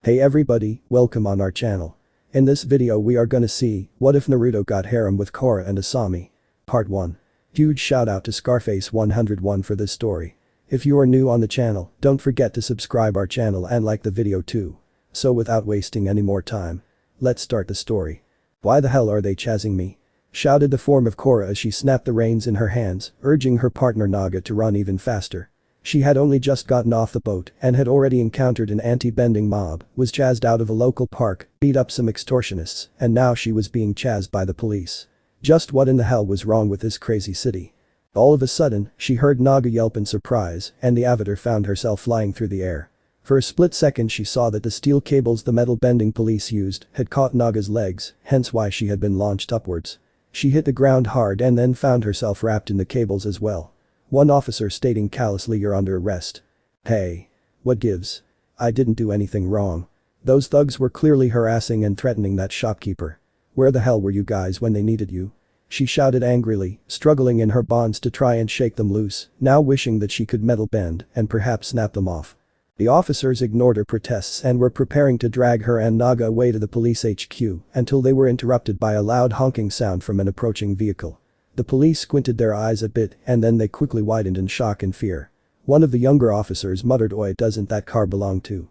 Hey everybody, welcome on our channel. In this video we are gonna see, what if Naruto got harem with Korra and Asami? Part 1. Huge shout out to Scarface101 for this story. If you are new on the channel, don't forget to subscribe our channel and like the video too. So without wasting any more time, let's start the story. Why the hell are they chasing me? Shouted the form of Korra as she snapped the reins in her hands, urging her partner Naga to run even faster. She had only just gotten off the boat and had already encountered an anti-bending mob, was chased out of a local park, beat up some extortionists, and now she was being chased by the police. Just what in the hell was wrong with this crazy city? All of a sudden, she heard Naga yelp in surprise and the avatar found herself flying through the air. For a split second she saw that the steel cables the metal bending police used had caught Naga's legs, hence why she had been launched upwards. She hit the ground hard and then found herself wrapped in the cables as well. One officer stating callously, "You're under arrest." Hey. What gives? I didn't do anything wrong. Those thugs were clearly harassing and threatening that shopkeeper. Where the hell were you guys when they needed you? She shouted angrily, struggling in her bonds to try and shake them loose, now wishing that she could metal bend and perhaps snap them off. The officers ignored her protests and were preparing to drag her and Naga away to the police HQ until they were interrupted by a loud honking sound from an approaching vehicle. The police squinted their eyes a bit and then they quickly widened in shock and fear. One of the younger officers muttered, "Oi, doesn't that car belong to?"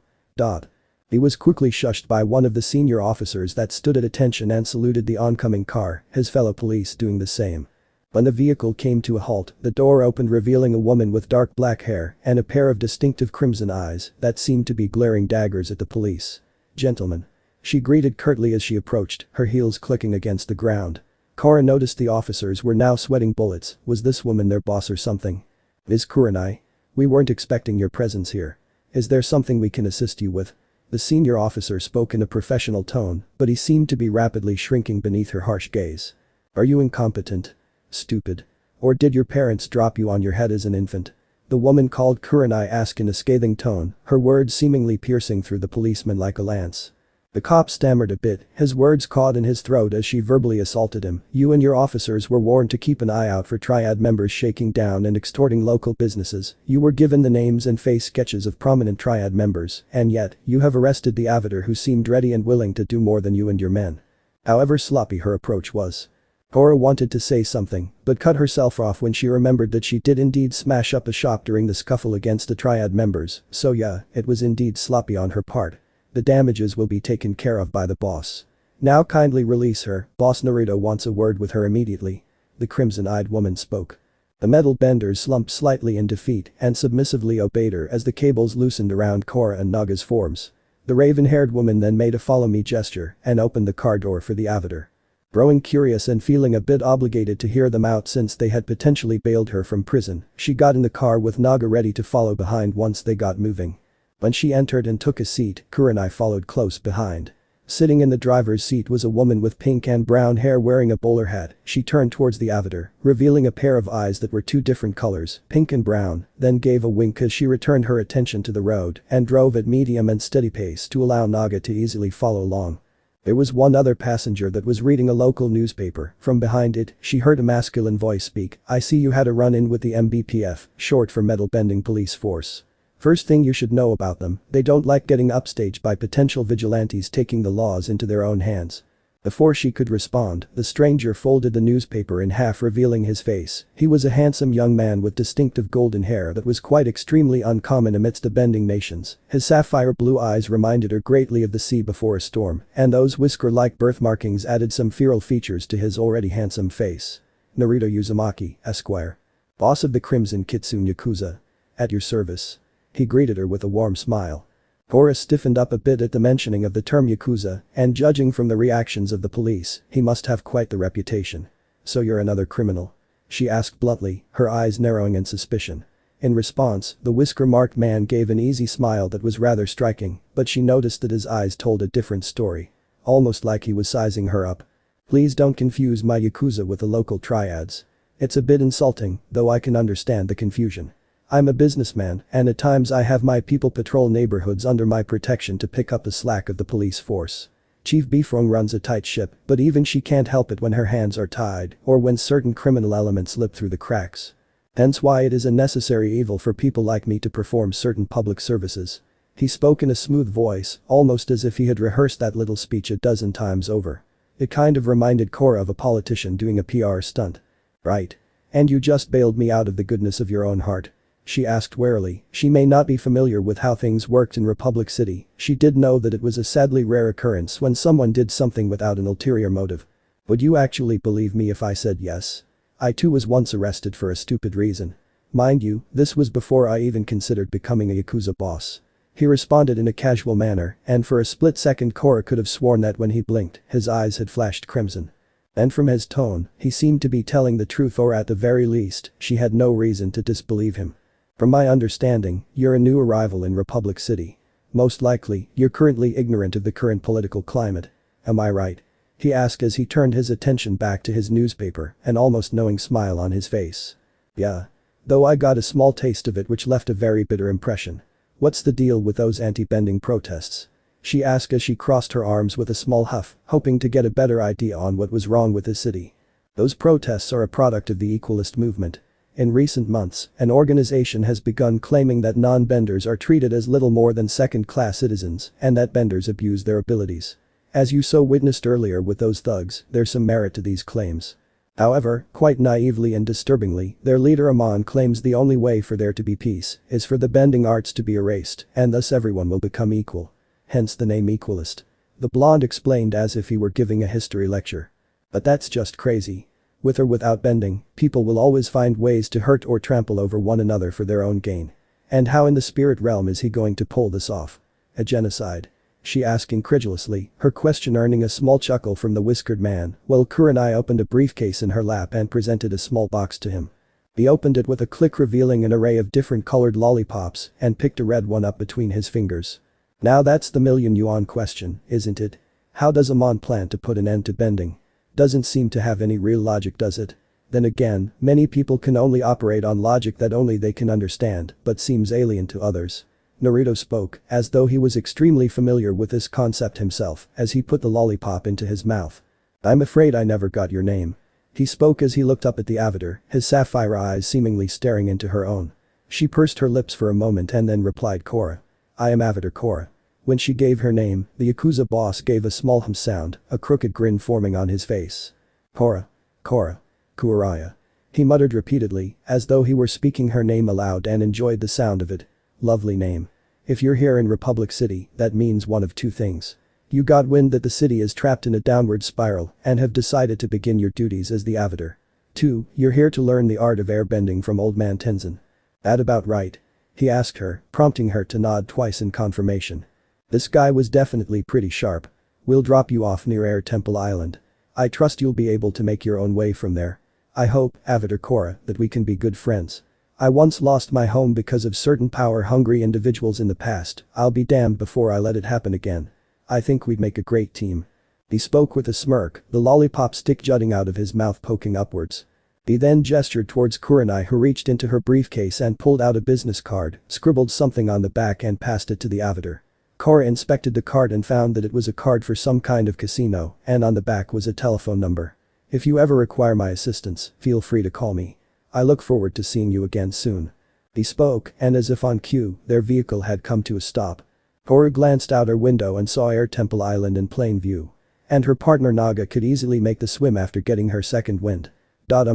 He was quickly shushed by one of the senior officers that stood at attention and saluted the oncoming car, his fellow police doing the same. When the vehicle came to a halt, the door opened revealing a woman with dark black hair and a pair of distinctive crimson eyes that seemed to be glaring daggers at the police. "Gentlemen." She greeted curtly as she approached, her heels clicking against the ground. Korra noticed the officers were now sweating bullets. Was this woman their boss or something? "Ms. Kurenai? We weren't expecting your presence here. Is there something we can assist you with?" The senior officer spoke in a professional tone, but he seemed to be rapidly shrinking beneath her harsh gaze. "Are you incompetent? Stupid? Or did your parents drop you on your head as an infant?" The woman called Kurenai asked in a scathing tone, her words seemingly piercing through the policeman like a lance. The cop stammered a bit, his words caught in his throat as she verbally assaulted him. "You and your officers were warned to keep an eye out for triad members shaking down and extorting local businesses. You were given the names and face sketches of prominent triad members, and yet, you have arrested the avatar who seemed ready and willing to do more than you and your men." However sloppy her approach was. Korra wanted to say something, but cut herself off when she remembered that she did indeed smash up a shop during the scuffle against the triad members, so yeah, it was indeed sloppy on her part. The damages will be taken care of by the boss. Now kindly release her, Boss Naruto wants a word with her immediately. The crimson-eyed woman spoke. The metal benders slumped slightly in defeat and submissively obeyed her as the cables loosened around Korra and Naga's forms. The raven-haired woman then made a follow-me gesture and opened the car door for the avatar. Growing curious and feeling a bit obligated to hear them out since they had potentially bailed her from prison, she got in the car with Naga ready to follow behind once they got moving. When she entered and took a seat, Kurenai followed close behind. Sitting in the driver's seat was a woman with pink and brown hair wearing a bowler hat. She turned towards the avatar, revealing a pair of eyes that were two different colors, pink and brown, then gave a wink as she returned her attention to the road and drove at medium and steady pace to allow Naga to easily follow along. There was one other passenger that was reading a local newspaper. From behind it, she heard a masculine voice speak. "I see you had a run-in with the MBPF, short for Metal Bending Police Force. First thing you should know about them, they don't like getting upstaged by potential vigilantes taking the laws into their own hands." Before she could respond, the stranger folded the newspaper in half revealing his face. He was a handsome young man with distinctive golden hair that was quite extremely uncommon amidst the bending nations. His sapphire blue eyes reminded her greatly of the sea before a storm, and those whisker-like birthmarkings added some feral features to his already handsome face. "Naruto Uzumaki, Esquire. Boss of the Crimson Kitsune Yakuza. At your service." He greeted her with a warm smile. Korra stiffened up a bit at the mentioning of the term Yakuza, and judging from the reactions of the police, he must have quite the reputation. "So you're another criminal?" she asked bluntly, her eyes narrowing in suspicion. In response, the whisker-marked man gave an easy smile that was rather striking, but she noticed that his eyes told a different story. Almost like he was sizing her up. "Please don't confuse my Yakuza with the local triads. It's a bit insulting, though I can understand the confusion. I'm a businessman, and at times I have my people patrol neighborhoods under my protection to pick up the slack of the police force. Chief Bifrong runs a tight ship, but even she can't help it when her hands are tied or when certain criminal elements slip through the cracks. Hence why it is a necessary evil for people like me to perform certain public services." He spoke in a smooth voice, almost as if he had rehearsed that little speech a dozen times over. It kind of reminded Korra of a politician doing a PR stunt. Right. And you just bailed me out of the goodness of your own heart? She asked warily. She may not be familiar with how things worked in Republic City, she did know that it was a sadly rare occurrence when someone did something without an ulterior motive. Would you actually believe me if I said yes? I too was once arrested for a stupid reason. Mind you, this was before I even considered becoming a Yakuza boss. He responded in a casual manner, and for a split second Korra could have sworn that when he blinked, his eyes had flashed crimson. And from his tone, he seemed to be telling the truth, or at the very least, she had no reason to disbelieve him. From my understanding, you're a new arrival in Republic City. Most likely, you're currently ignorant of the current political climate. Am I right? He asked as he turned his attention back to his newspaper, an almost knowing smile on his face. Yeah. Though I got a small taste of it which left a very bitter impression. What's the deal with those anti-bending protests? She asked as she crossed her arms with a small huff, hoping to get a better idea on what was wrong with the city. Those protests are a product of the Equalist movement. In recent months, an organization has begun claiming that non-benders are treated as little more than second-class citizens and that benders abuse their abilities. As you so witnessed earlier with those thugs, there's some merit to these claims. However, quite naively and disturbingly, their leader Amon claims the only way for there to be peace is for the bending arts to be erased, and thus everyone will become equal. Hence the name Equalist. The blonde explained as if he were giving a history lecture. But that's just crazy. With or without bending, people will always find ways to hurt or trample over one another for their own gain. And how in the spirit realm is he going to pull this off? A genocide? She asked incredulously, her question earning a small chuckle from the whiskered man, while Kurenai opened a briefcase in her lap and presented a small box to him. He opened it with a click, revealing an array of different colored lollipops, and picked a red one up between his fingers. Now that's the million-yuan question, isn't it? How does Amon plan to put an end to bending? Doesn't seem to have any real logic, does it? Then again, many people can only operate on logic that only they can understand, but seems alien to others. Naruto spoke, as though he was extremely familiar with this concept himself, as he put the lollipop into his mouth. I'm afraid I never got your name. He spoke as he looked up at the avatar, his sapphire eyes seemingly staring into her own. She pursed her lips for a moment and then replied, Korra. I am Avatar Korra. When she gave her name, the Yakuza boss gave a small hum sound, a crooked grin forming on his face. Korra. Korra. Kuraya. He muttered repeatedly, as though he were speaking her name aloud and enjoyed the sound of it. Lovely name. If you're here in Republic City, that means one of two things. You got wind that the city is trapped in a downward spiral and have decided to begin your duties as the Avatar. 2. You're here to learn the art of airbending from old man Tenzen. That about right? He asked her, prompting her to nod twice in confirmation. This guy was definitely pretty sharp. We'll drop you off near Air Temple Island. I trust you'll be able to make your own way from there. I hope, Avatar Korra, that we can be good friends. I once lost my home because of certain power-hungry individuals in the past, I'll be damned before I let it happen again. I think we'd make a great team. He spoke with a smirk, the lollipop stick jutting out of his mouth poking upwards. He then gestured towards Kurenai, who reached into her briefcase and pulled out a business card, scribbled something on the back and passed it to the Avatar. Korra inspected the card and found that it was a card for some kind of casino, and on the back was a telephone number. If you ever require my assistance, feel free to call me. I look forward to seeing you again soon. He spoke, and as if on cue, their vehicle had come to a stop. Korra glanced out her window and saw Air Temple Island in plain view. And her partner Naga could easily make the swim after getting her second wind.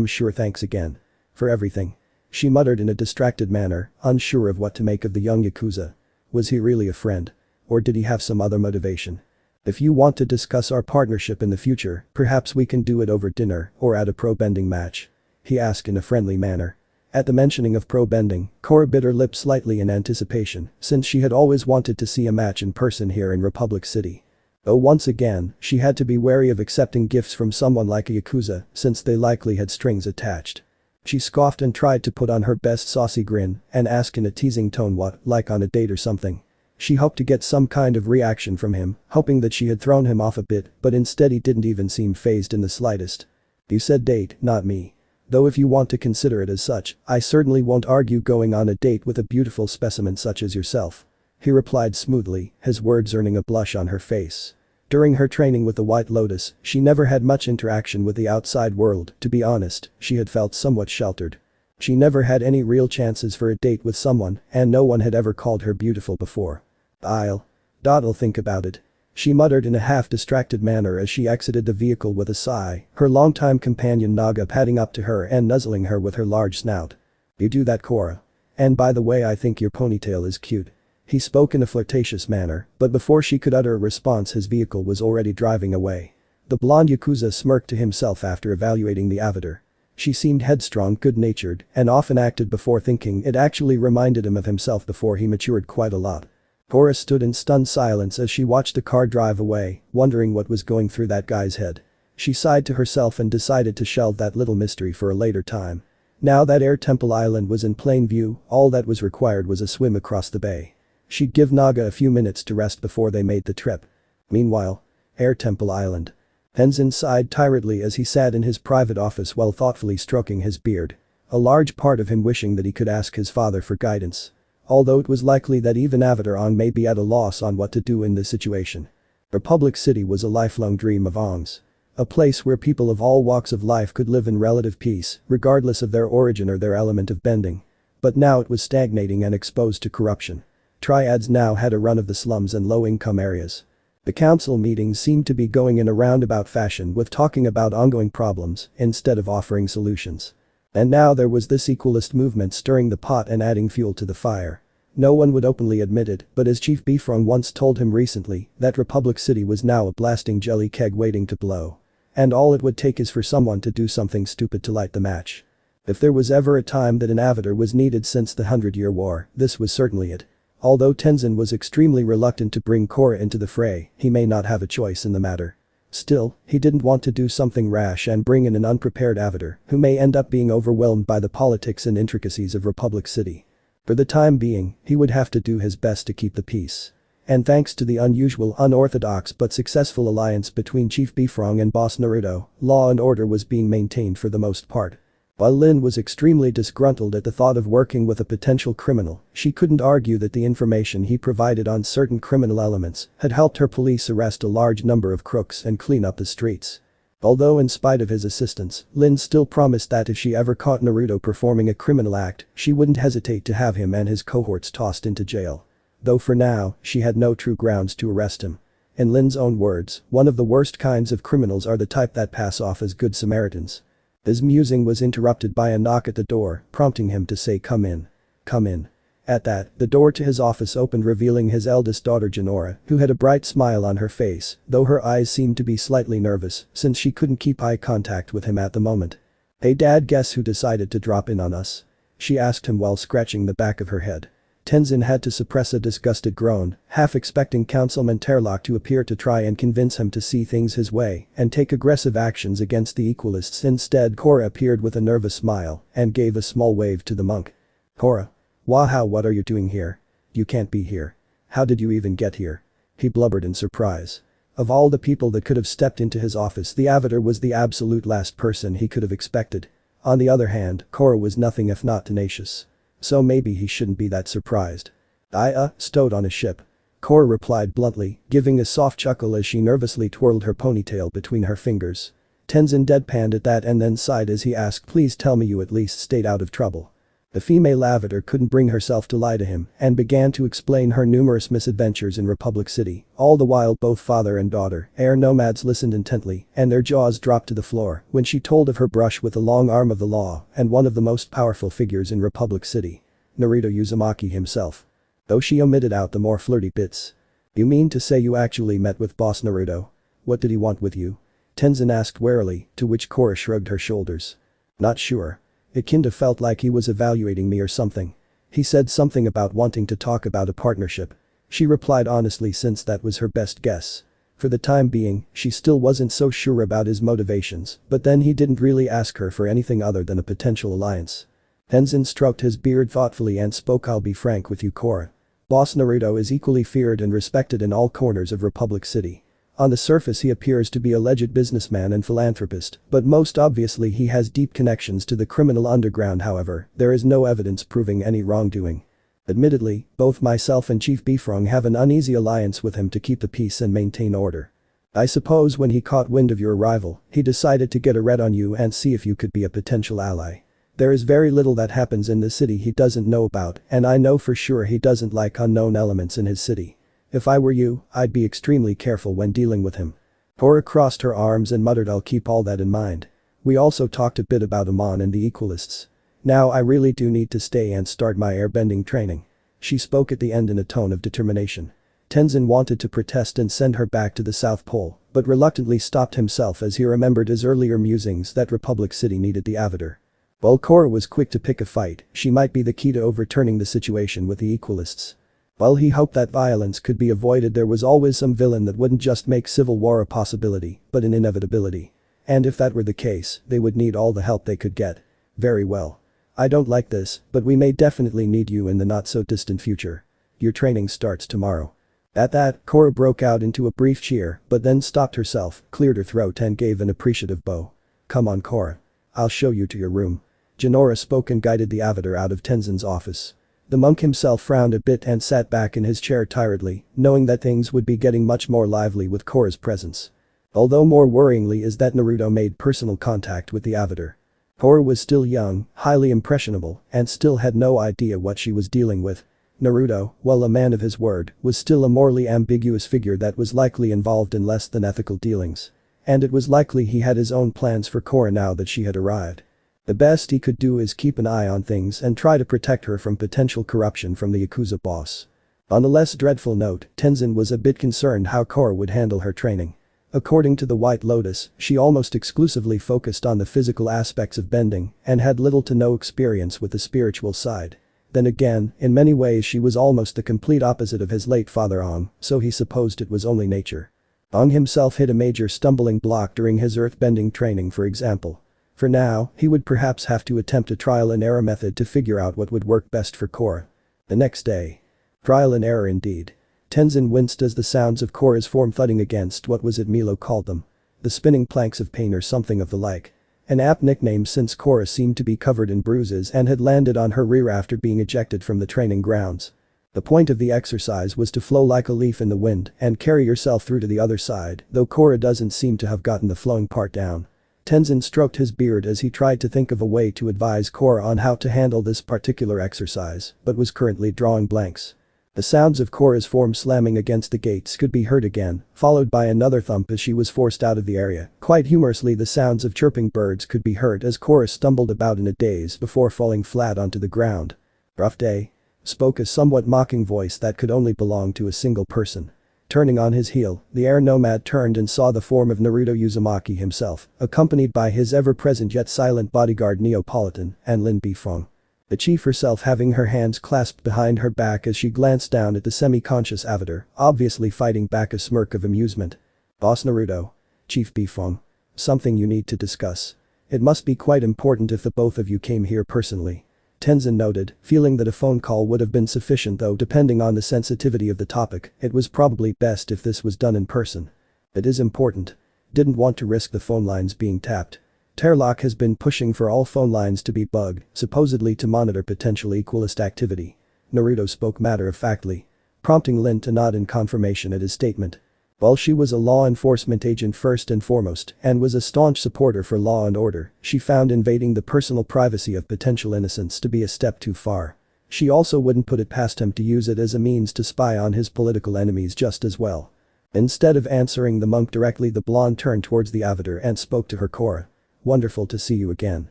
Sure, thanks again. For everything. She muttered in a distracted manner, unsure of what to make of the young Yakuza. Was he really a friend? Or did he have some other motivation? If you want to discuss our partnership in the future, perhaps we can do it over dinner or at a Probending match. He asked in a friendly manner. At the mentioning of Probending, Korra bit her lip slightly in anticipation, since she had always wanted to see a match in person here in Republic City. Though once again, she had to be wary of accepting gifts from someone like a Yakuza, since they likely had strings attached. She scoffed and tried to put on her best saucy grin and asked in a teasing tone what, like on a date or something. She hoped to get some kind of reaction from him, hoping that she had thrown him off a bit, but instead he didn't even seem fazed in the slightest. You said date, not me. Though if you want to consider it as such, I certainly won't argue going on a date with a beautiful specimen such as yourself. He replied smoothly, his words earning a blush on her face. During her training with the White Lotus, she never had much interaction with the outside world, to be honest, she had felt somewhat sheltered. She never had any real chances for a date with someone, and no one had ever called her beautiful before. I'll think about it. She muttered in a half-distracted manner as she exited the vehicle with a sigh, her longtime companion Naga padding up to her and nuzzling her with her large snout. You do that, Korra. And by the way, I think your ponytail is cute. He spoke in a flirtatious manner, but before she could utter a response his vehicle was already driving away. The blonde Yakuza smirked to himself after evaluating the avatar. She seemed headstrong, good-natured, and often acted before thinking. It actually reminded him of himself before he matured quite a lot. Korra stood in stunned silence as she watched the car drive away, wondering what was going through that guy's head. She sighed to herself and decided to shelve that little mystery for a later time. Now that Air Temple Island was in plain view, all that was required was a swim across the bay. She'd give Naga a few minutes to rest before they made the trip. Meanwhile, Air Temple Island. Tenzen sighed tiredly as he sat in his private office while thoughtfully stroking his beard. A large part of him wishing that he could ask his father for guidance. Although it was likely that even Avatar Ong may be at a loss on what to do in this situation. Republic City was a lifelong dream of Ong's. A place where people of all walks of life could live in relative peace, regardless of their origin or their element of bending. But now it was stagnating and exposed to corruption. Triads now had a run of the slums and low-income areas. The council meetings seemed to be going in a roundabout fashion with talking about ongoing problems instead of offering solutions. And now there was this Equalist movement stirring the pot and adding fuel to the fire. No one would openly admit it, but as Chief Bifrong once told him recently, that Republic City was now a blasting jelly keg waiting to blow. And all it would take is for someone to do something stupid to light the match. If there was ever a time that an avatar was needed since the 100-Year War, this was certainly it. Although Tenzen was extremely reluctant to bring Korra into the fray, he may not have a choice in the matter. Still, he didn't want to do something rash and bring in an unprepared avatar who may end up being overwhelmed by the politics and intricacies of Republic City. For the time being, he would have to do his best to keep the peace. And thanks to the unusual, unorthodox but successful alliance between Chief Bifrong and Boss Naruto, law and order was being maintained for the most part. While Lin was extremely disgruntled at the thought of working with a potential criminal, she couldn't argue that the information he provided on certain criminal elements had helped her police arrest a large number of crooks and clean up the streets. Although in spite of his assistance, Lin still promised that if she ever caught Naruto performing a criminal act, she wouldn't hesitate to have him and his cohorts tossed into jail. Though for now, she had no true grounds to arrest him. In Lin's own words, one of the worst kinds of criminals are the type that pass off as good Samaritans. His musing was interrupted by a knock at the door, prompting him to say, "Come in. Come in." At that, the door to his office opened revealing his eldest daughter Jinora, who had a bright smile on her face, though her eyes seemed to be slightly nervous since she couldn't keep eye contact with him at the moment. "Hey Dad, guess who decided to drop in on us?" she asked him while scratching the back of her head. Tenzen had to suppress a disgusted groan, half expecting Councilman Terlock to appear to try and convince him to see things his way and take aggressive actions against the Equalists. Instead, Korra appeared with a nervous smile and gave a small wave to the monk. "Korra. Wow, what are you doing here? You can't be here. How did you even get here?" he blubbered in surprise. Of all the people that could have stepped into his office, the avatar was the absolute last person he could have expected. On the other hand, Korra was nothing if not tenacious. So maybe he shouldn't be that surprised. "I stowed on a ship." Korra replied bluntly, giving a soft chuckle as she nervously twirled her ponytail between her fingers. Tenzen deadpanned at that and then sighed as he asked, "Please tell me you at least stayed out of trouble." The female avatar couldn't bring herself to lie to him and began to explain her numerous misadventures in Republic City. All the while both father and daughter, air nomads, listened intently and their jaws dropped to the floor when she told of her brush with the long arm of the law and one of the most powerful figures in Republic City. Naruto Uzumaki himself. Though she omitted out the more flirty bits. "You mean to say you actually met with Boss Naruto? What did he want with you?" Tenzen asked warily, to which Korra shrugged her shoulders. "Not sure. It kinda felt like he was evaluating me or something. He said something about wanting to talk about a partnership." She replied honestly since that was her best guess. For the time being, she still wasn't so sure about his motivations, but then he didn't really ask her for anything other than a potential alliance. Tenzen stroked his beard thoughtfully and spoke, "I'll be frank with you, Korra. Boss Naruto is equally feared and respected in all corners of Republic City. On the surface he appears to be a legit businessman and philanthropist, but most obviously he has deep connections to the criminal underground. However, there is no evidence proving any wrongdoing. Admittedly, both myself and Chief Bifrong have an uneasy alliance with him to keep the peace and maintain order. I suppose when he caught wind of your arrival, he decided to get a read on you and see if you could be a potential ally. There is very little that happens in the city he doesn't know about, and I know for sure he doesn't like unknown elements in his city. If I were you, I'd be extremely careful when dealing with him. Korra crossed her arms and muttered, I'll keep all that in mind. We also talked a bit about Amon and the Equalists. Now I really do need to stay and start my airbending training. She spoke at the end in a tone of determination. Tenzen wanted to protest and send her back to the South Pole, but reluctantly stopped himself as he remembered his earlier musings that Republic City needed the Avatar. While Korra was quick to pick a fight, she might be the key to overturning the situation with the Equalists. While he hoped that violence could be avoided, there was always some villain that wouldn't just make civil war a possibility, but an inevitability. And if that were the case, they would need all the help they could get. Very well. I don't like this, but we may definitely need you in the not-so-distant future. Your training starts tomorrow. At that, Korra broke out into a brief cheer, but then stopped herself, cleared her throat and gave an appreciative bow. Come on, Korra. I'll show you to your room. Jinora spoke and guided the Avatar out of Tenzen's office. The monk himself frowned a bit and sat back in his chair tiredly, knowing that things would be getting much more lively with Korra's presence. Although more worryingly is that Naruto made personal contact with the Avatar. Korra was still young, highly impressionable, and still had no idea what she was dealing with. Naruto, while a man of his word, was still a morally ambiguous figure that was likely involved in less than ethical dealings. And it was likely he had his own plans for Korra now that she had arrived. The best he could do is keep an eye on things and try to protect her from potential corruption from the Yakuza boss. On a less dreadful note, Tenzen was a bit concerned how Korra would handle her training. According to the White Lotus, she almost exclusively focused on the physical aspects of bending and had little to no experience with the spiritual side. Then again, in many ways she was almost the complete opposite of his late father Ong, so he supposed it was only nature. Ong himself hit a major stumbling block during his earthbending training, for example. For now, he would perhaps have to attempt a trial and error method to figure out what would work best for Korra. The next day. Trial and error indeed. Tenzen winced as the sounds of Korra's form thudding against what was it Milo called them. The spinning planks of pain or something of the like. An apt nickname since Korra seemed to be covered in bruises and had landed on her rear after being ejected from the training grounds. The point of the exercise was to flow like a leaf in the wind and carry yourself through to the other side, though Korra doesn't seem to have gotten the flowing part down. Tenzen stroked his beard as he tried to think of a way to advise Korra on how to handle this particular exercise, but was currently drawing blanks. The sounds of Korra's form slamming against the gates could be heard again, followed by another thump as she was forced out of the area. Quite humorously, the sounds of chirping birds could be heard as Korra stumbled about in a daze before falling flat onto the ground. Rough day? Spoke a somewhat mocking voice that could only belong to a single person. Turning on his heel, the air nomad turned and saw the form of Naruto Uzumaki himself, accompanied by his ever-present yet silent bodyguard Neapolitan and Lin Bifeng. The chief herself having her hands clasped behind her back as she glanced down at the semi-conscious Avatar, obviously fighting back a smirk of amusement. Boss Naruto. Chief Bifeng. Something you need to discuss. It must be quite important if the both of you came here personally. Tenzen noted, feeling that a phone call would have been sufficient, though depending on the sensitivity of the topic, it was probably best if this was done in person. It is important. Didn't want to risk the phone lines being tapped. Terlock has been pushing for all phone lines to be bugged, supposedly to monitor potential Equalist activity. Naruto spoke matter-of-factly, prompting Lin to nod in confirmation at his statement. While she was a law enforcement agent first and foremost and was a staunch supporter for law and order, she found invading the personal privacy of potential innocents to be a step too far. She also wouldn't put it past him to use it as a means to spy on his political enemies just as well. Instead of answering the monk directly, the blonde turned towards the Avatar and spoke to her. Korra. Wonderful to see you again.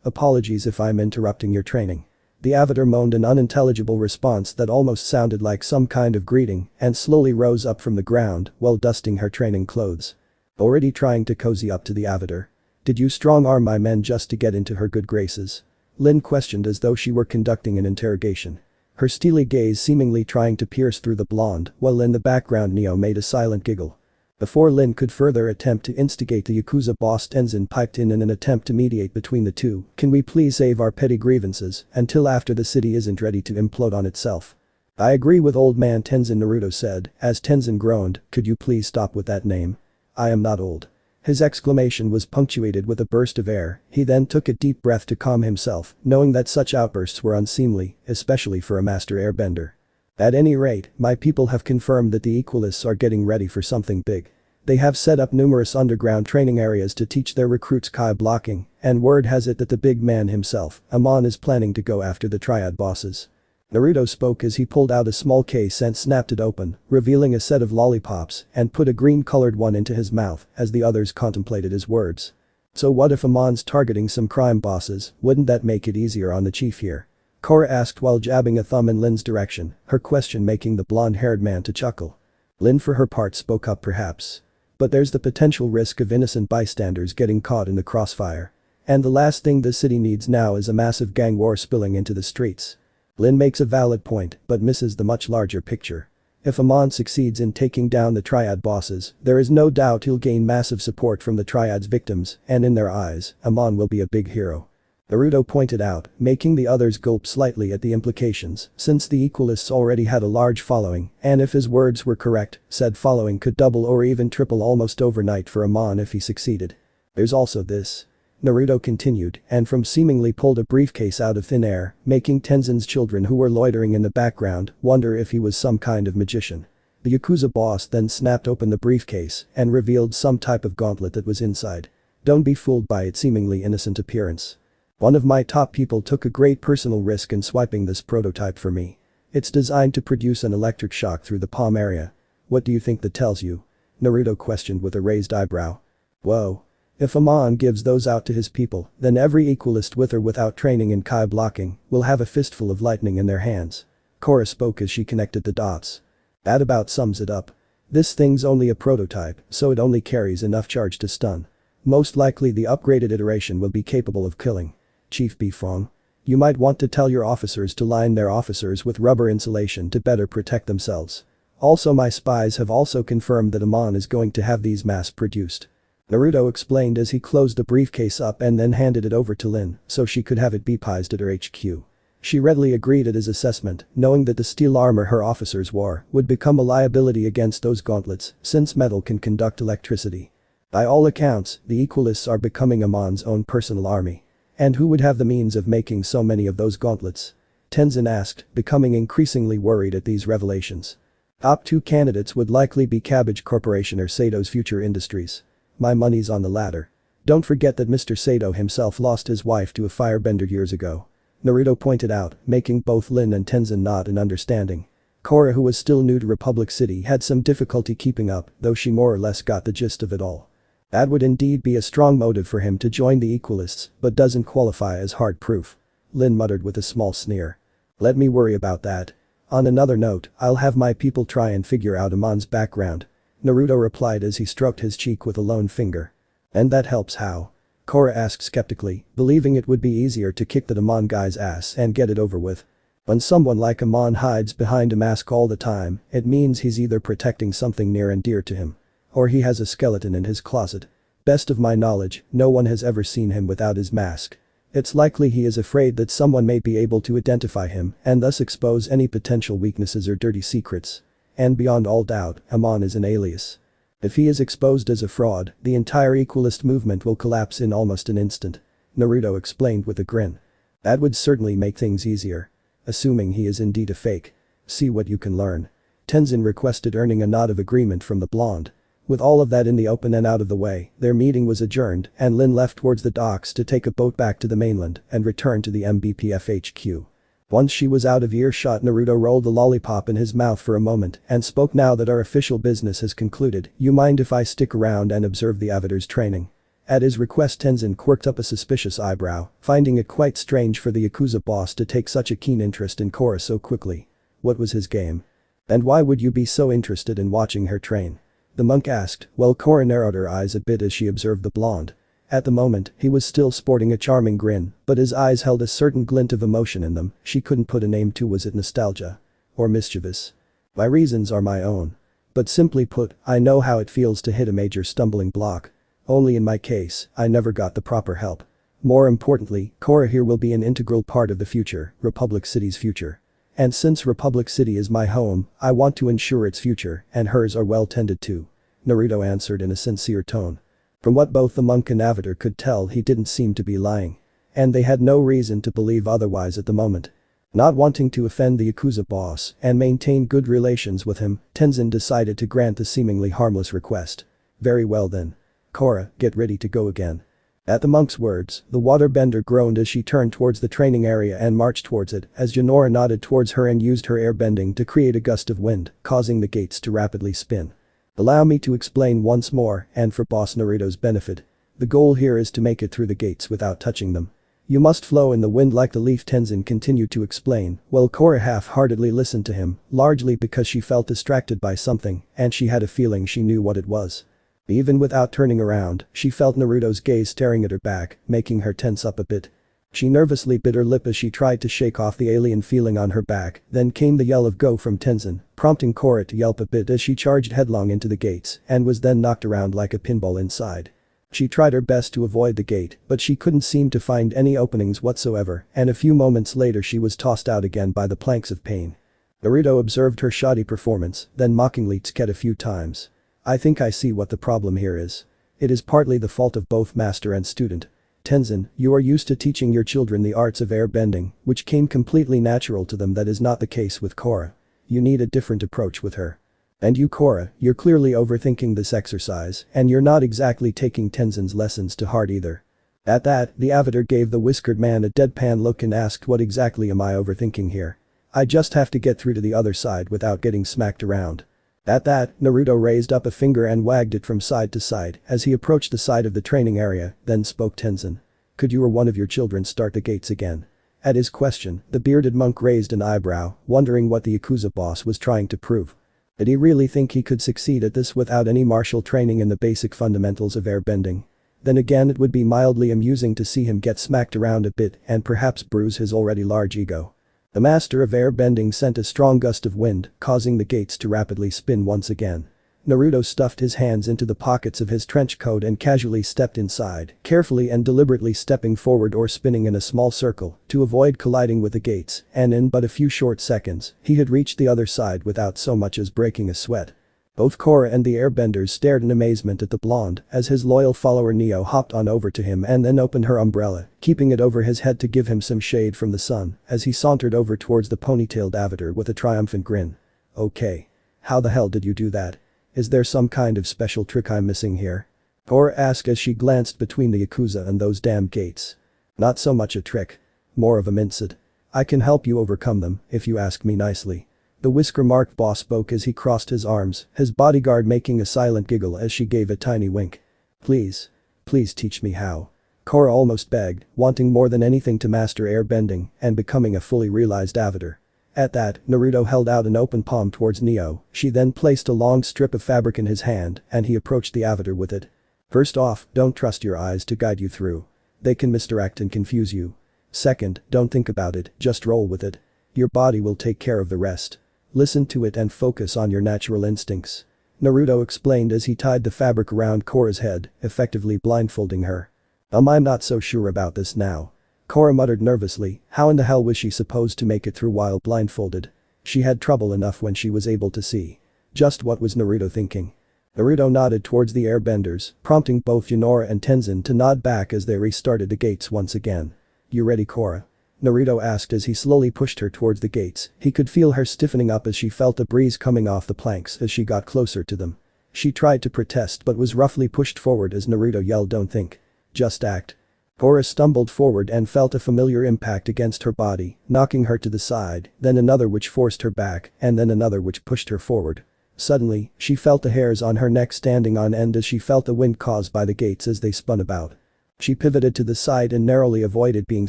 Apologies if I'm interrupting your training. The Avatar moaned an unintelligible response that almost sounded like some kind of greeting and slowly rose up from the ground while dusting her training clothes. Already trying to cozy up to the Avatar. Did you strong-arm my men just to get into her good graces? Lin questioned as though she were conducting an interrogation. Her steely gaze seemingly trying to pierce through the blonde, while in the background Neo made a silent giggle. Before Lin could further attempt to instigate, the Yakuza boss Tenzen piped in an attempt to mediate between the two. Can we please save our petty grievances until after the city isn't ready to implode on itself? I agree with old man Tenzen, Naruto said, as Tenzen groaned, could you please stop with that name? I am not old. His exclamation was punctuated with a burst of air. He then took a deep breath to calm himself, knowing that such outbursts were unseemly, especially for a master airbender. At any rate, my people have confirmed that the Equalists are getting ready for something big. They have set up numerous underground training areas to teach their recruits Kai blocking, and word has it that the big man himself, Amon, is planning to go after the Triad bosses. Naruto spoke as he pulled out a small case and snapped it open, revealing a set of lollipops and put a green-colored one into his mouth as the others contemplated his words. So what if Amon's targeting some crime bosses, wouldn't that make it easier on the chief here? Korra asked while jabbing a thumb in Lin's direction, her question making the blonde-haired man to chuckle. Lin for her part spoke up perhaps. But there's the potential risk of innocent bystanders getting caught in the crossfire. And the last thing the city needs now is a massive gang war spilling into the streets. Lin makes a valid point but misses the much larger picture. If Amon succeeds in taking down the Triad bosses, there is no doubt he'll gain massive support from the Triad's victims, and in their eyes, Amon will be a big hero. Naruto pointed out, making the others gulp slightly at the implications, since the Equalists already had a large following, and if his words were correct, said following could double or even triple almost overnight for Amon if he succeeded. There's also this. Naruto continued, and from seemingly pulled a briefcase out of thin air, making Tenzen's children who were loitering in the background wonder if he was some kind of magician. The Yakuza boss then snapped open the briefcase and revealed some type of gauntlet that was inside. Don't be fooled by its seemingly innocent appearance. One of my top people took a great personal risk in swiping this prototype for me. It's designed to produce an electric shock through the palm area. What do you think that tells you? Naruto questioned with a raised eyebrow. Whoa. If Amon gives those out to his people, then every Equalist with or without training in Kai blocking will have a fistful of lightning in their hands. Korra spoke as she connected the dots. That about sums it up. This thing's only a prototype, so it only carries enough charge to stun. Most likely the upgraded iteration will be capable of killing. Chief Bifong. You might want to tell your officers to line their officers with rubber insulation to better protect themselves. Also my spies have also confirmed that Amon is going to have these mass-produced. Naruto explained as he closed the briefcase up and then handed it over to Lin so she could have it beepized at her HQ. She readily agreed at his assessment, knowing that the steel armor her officers wore would become a liability against those gauntlets since metal can conduct electricity. By all accounts, the Equalists are becoming Amon's own personal army. And who would have the means of making so many of those gauntlets? Tenzen asked, becoming increasingly worried at these revelations. Top two candidates would likely be Cabbage Corporation or Sato's Future Industries. My money's on the latter. Don't forget that Mr. Sato himself lost his wife to a firebender years ago. Naruto pointed out, making both Lin and Tenzen nod in understanding. Korra, who was still new to Republic City, had some difficulty keeping up, though she more or less got the gist of it all. That would indeed be a strong motive for him to join the Equalists, but doesn't qualify as hard proof. Lin muttered with a small sneer. Let me worry about that. On another note, I'll have my people try and figure out Amon's background. Naruto replied as he stroked his cheek with a lone finger. And that helps how? Korra asked skeptically, believing it would be easier to kick that Amon guy's ass and get it over with. When someone like Amon hides behind a mask all the time, it means he's either protecting something near and dear to him. Or he has a skeleton in his closet. Best of my knowledge, no one has ever seen him without his mask. It's likely he is afraid that someone may be able to identify him and thus expose any potential weaknesses or dirty secrets. And beyond all doubt, Amon is an alias. If he is exposed as a fraud, the entire Equalist movement will collapse in almost an instant. Naruto explained with a grin. That would certainly make things easier. Assuming he is indeed a fake. See what you can learn. Tenzen requested, earning a nod of agreement from the blonde. With all of that in the open and out of the way, their meeting was adjourned and Lin left towards the docks to take a boat back to the mainland and return to the MBPF HQ. Once she was out of earshot, Naruto rolled the lollipop in his mouth for a moment and spoke. Now that our official business has concluded, you mind if I stick around and observe the Avatar's training? At his request, Tenzen quirked up a suspicious eyebrow, finding it quite strange for the Yakuza boss to take such a keen interest in Korra so quickly. What was his game? And why would you be so interested in watching her train? The monk asked, while Korra narrowed her eyes a bit as she observed the blonde. At the moment, he was still sporting a charming grin, but his eyes held a certain glint of emotion in them she couldn't put a name to. Was it nostalgia? Or mischievous? My reasons are my own. But simply put, I know how it feels to hit a major stumbling block. Only in my case, I never got the proper help. More importantly, Korra here will be an integral part of the future, Republic City's future. And since Republic City is my home, I want to ensure its future and hers are well tended to. Naruto answered in a sincere tone. From what both the monk and Avatar could tell, he didn't seem to be lying. And they had no reason to believe otherwise at the moment. Not wanting to offend the Yakuza boss and maintain good relations with him, Tenzen decided to grant the seemingly harmless request. Very well then. Korra, get ready to go again. At the monk's words, the waterbender groaned as she turned towards the training area and marched towards it as Jinora nodded towards her and used her airbending to create a gust of wind, causing the gates to rapidly spin. Allow me to explain once more, and for Boss Naruto's benefit. The goal here is to make it through the gates without touching them. You must flow in the wind like the leaf. Tenzen continued to explain, while Korra half-heartedly listened to him, largely because she felt distracted by something, and she had a feeling she knew what it was. Even without turning around, she felt Naruto's gaze staring at her back, making her tense up a bit. She nervously bit her lip as she tried to shake off the alien feeling on her back, then came the yell of "Go" from Tenzen, prompting Korra to yelp a bit as she charged headlong into the gates and was then knocked around like a pinball inside. She tried her best to avoid the gate, but she couldn't seem to find any openings whatsoever, and a few moments later she was tossed out again by the planks of pain. Naruto observed her shoddy performance, then mockingly tsked a few times. I think I see what the problem here is. It is partly the fault of both master and student. Tenzen, you are used to teaching your children the arts of airbending, which came completely natural to them. That is not the case with Korra. You need a different approach with her. And you Korra, you're clearly overthinking this exercise, and you're not exactly taking Tenzen's lessons to heart either. At that, the avatar gave the whiskered man a deadpan look and asked, what exactly am I overthinking here? I just have to get through to the other side without getting smacked around. At that, Naruto raised up a finger and wagged it from side to side as he approached the side of the training area, then spoke. Tenzen. Could you or one of your children start the gates again? At his question, the bearded monk raised an eyebrow, wondering what the Yakuza boss was trying to prove. Did he really think he could succeed at this without any martial training in the basic fundamentals of airbending? Then again, it would be mildly amusing to see him get smacked around a bit and perhaps bruise his already large ego. The master of airbending sent a strong gust of wind, causing the gates to rapidly spin once again. Naruto stuffed his hands into the pockets of his trench coat and casually stepped inside, carefully and deliberately stepping forward or spinning in a small circle to avoid colliding with the gates, and in but a few short seconds, he had reached the other side without so much as breaking a sweat. Both Korra and the airbenders stared in amazement at the blonde as his loyal follower Neo hopped on over to him and then opened her umbrella, keeping it over his head to give him some shade from the sun as he sauntered over towards the ponytailed avatar with a triumphant grin. Okay. How the hell did you do that? Is there some kind of special trick I'm missing here? Korra asked as she glanced between the Yakuza and those damn gates. Not so much a trick. More of a minced. I can help you overcome them, if you ask me nicely. The whisker-marked boss spoke as he crossed his arms, his bodyguard making a silent giggle as she gave a tiny wink. Please. Please teach me how. Korra almost begged, wanting more than anything to master airbending and becoming a fully realized avatar. At that, Naruto held out an open palm towards Neo, she then placed a long strip of fabric in his hand and he approached the avatar with it. First off, don't trust your eyes to guide you through. They can misdirect and confuse you. Second, don't think about it, just roll with it. Your body will take care of the rest. Listen to it and focus on your natural instincts. Naruto explained as he tied the fabric around Korra's head, effectively blindfolding her. I'm not so sure about this now. Korra muttered nervously, how in the hell was she supposed to make it through while blindfolded? She had trouble enough when she was able to see. Just what was Naruto thinking? Naruto nodded towards the airbenders, prompting both Jinora and Tenzen to nod back as they restarted the gates once again. You ready, Korra? Naruto asked as he slowly pushed her towards the gates. He could feel her stiffening up as she felt the breeze coming off the planks as she got closer to them. She tried to protest but was roughly pushed forward as Naruto yelled, don't think. Just act. Korra stumbled forward and felt a familiar impact against her body, knocking her to the side, then another which forced her back, and then another which pushed her forward. Suddenly, she felt the hairs on her neck standing on end as she felt the wind caused by the gates as they spun about. She pivoted to the side and narrowly avoided being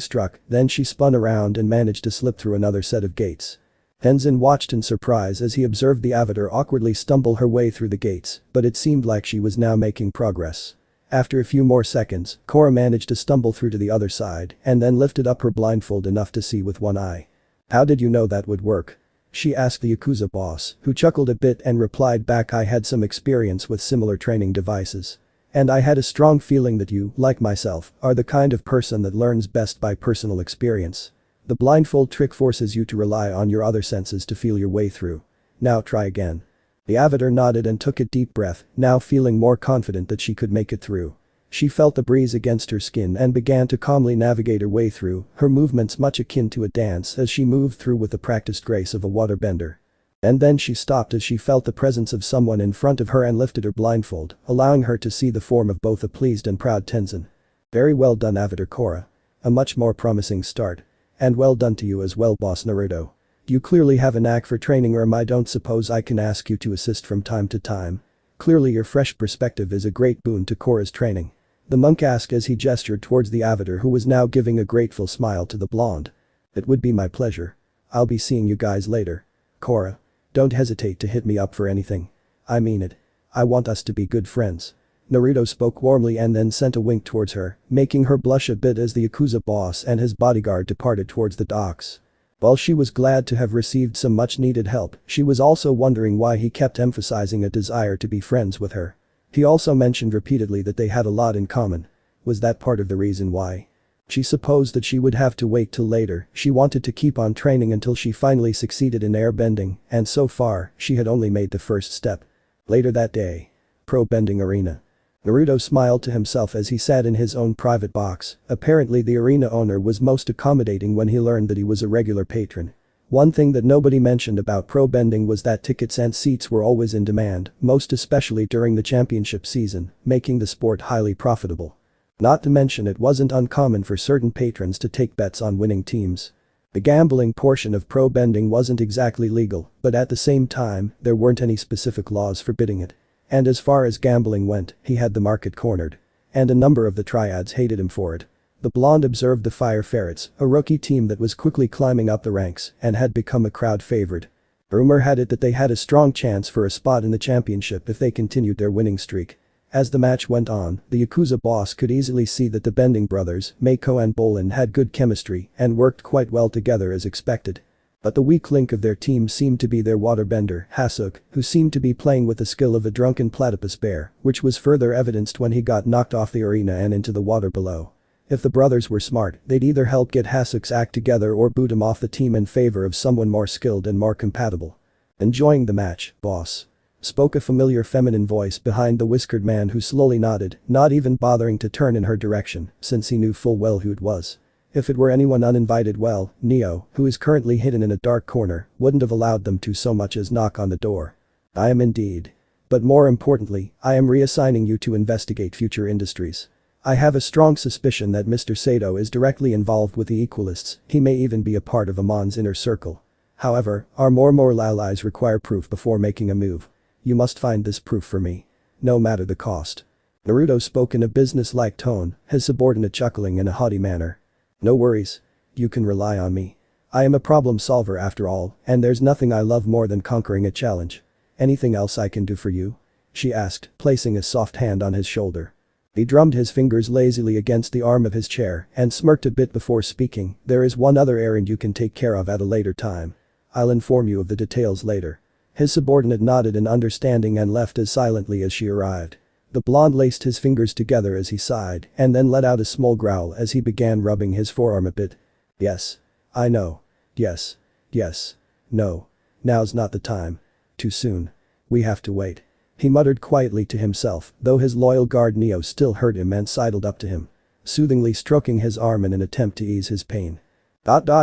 struck, then she spun around and managed to slip through another set of gates. Tenzen watched in surprise as he observed the avatar awkwardly stumble her way through the gates, but it seemed like she was now making progress. After a few more seconds, Korra managed to stumble through to the other side and then lifted up her blindfold enough to see with one eye. How did you know that would work? She asked the Yakuza boss, who chuckled a bit and replied back, I had some experience with similar training devices. And I had a strong feeling that you, like myself, are the kind of person that learns best by personal experience. The blindfold trick forces you to rely on your other senses to feel your way through. Now try again. The avatar nodded and took a deep breath, now feeling more confident that she could make it through. She felt the breeze against her skin and began to calmly navigate her way through, her movements much akin to a dance as she moved through with the practiced grace of a waterbender. And then she stopped as she felt the presence of someone in front of her and lifted her blindfold, allowing her to see the form of both a pleased and proud Tenzen. Very well done Avatar Korra. A much more promising start. And well done to you as well boss Naruto. You clearly have a knack for training I don't suppose I can ask you to assist from time to time. Clearly your fresh perspective is a great boon to Korra's training. The monk asked as he gestured towards the avatar who was now giving a grateful smile to the blonde. It would be my pleasure. I'll be seeing you guys later. Korra. Don't hesitate to hit me up for anything. I mean it. I want us to be good friends. Naruto spoke warmly and then sent a wink towards her, making her blush a bit as the Yakuza boss and his bodyguard departed towards the docks. While she was glad to have received some much-needed help, she was also wondering why he kept emphasizing a desire to be friends with her. He also mentioned repeatedly that they had a lot in common. Was that part of the reason why? She supposed that she would have to wait till later, she wanted to keep on training until she finally succeeded in airbending, and so far, she had only made the first step. Later that day. Probending arena. Naruto smiled to himself as he sat in his own private box. Apparently the arena owner was most accommodating when he learned that he was a regular patron. One thing that nobody mentioned about Probending was that tickets and seats were always in demand, most especially during the championship season, making the sport highly profitable. Not to mention it wasn't uncommon for certain patrons to take bets on winning teams. The gambling portion of Probending wasn't exactly legal, but at the same time, there weren't any specific laws forbidding it. And as far as gambling went, he had the market cornered. And a number of the triads hated him for it. The blonde observed the Fire Ferrets, a rookie team that was quickly climbing up the ranks and had become a crowd favorite. Rumor had it that they had a strong chance for a spot in the championship if they continued their winning streak. As the match went on, the Yakuza boss could easily see that the Bending brothers, Meiko and Bolin had good chemistry and worked quite well together as expected. But the weak link of their team seemed to be their waterbender, Hasuk, who seemed to be playing with the skill of a drunken platypus bear, which was further evidenced when he got knocked off the arena and into the water below. If the brothers were smart, they'd either help get Hasuk's act together or boot him off the team in favor of someone more skilled and more compatible. Enjoying the match, boss? Spoke a familiar feminine voice behind the whiskered man who slowly nodded, not even bothering to turn in her direction, since he knew full well who it was. If it were anyone uninvited well, Neo, who is currently hidden in a dark corner, wouldn't have allowed them to so much as knock on the door. I am indeed. But more importantly, I am reassigning you to investigate future industries. I have a strong suspicion that Mr. Sato is directly involved with the Equalists, he may even be a part of Amon's inner circle. However, our more allies require proof before making a move. You must find this proof for me. No matter the cost. Naruto spoke in a business-like tone, his subordinate chuckling in a haughty manner. No worries. You can rely on me. I am a problem solver after all, and there's nothing I love more than conquering a challenge. Anything else I can do for you? She asked, placing a soft hand on his shoulder. He drummed his fingers lazily against the arm of his chair and smirked a bit before speaking. There is one other errand you can take care of at a later time. I'll inform you of the details later. His subordinate nodded in understanding and left as silently as she arrived. The blonde laced his fingers together as he sighed and then let out a small growl as he began rubbing his forearm a bit. Yes. I know. Yes. Yes. No. Now's not the time. Too soon. We have to wait. He muttered quietly to himself, though his loyal guard Neo still heard him and sidled up to him, soothingly stroking his arm in an attempt to ease his pain.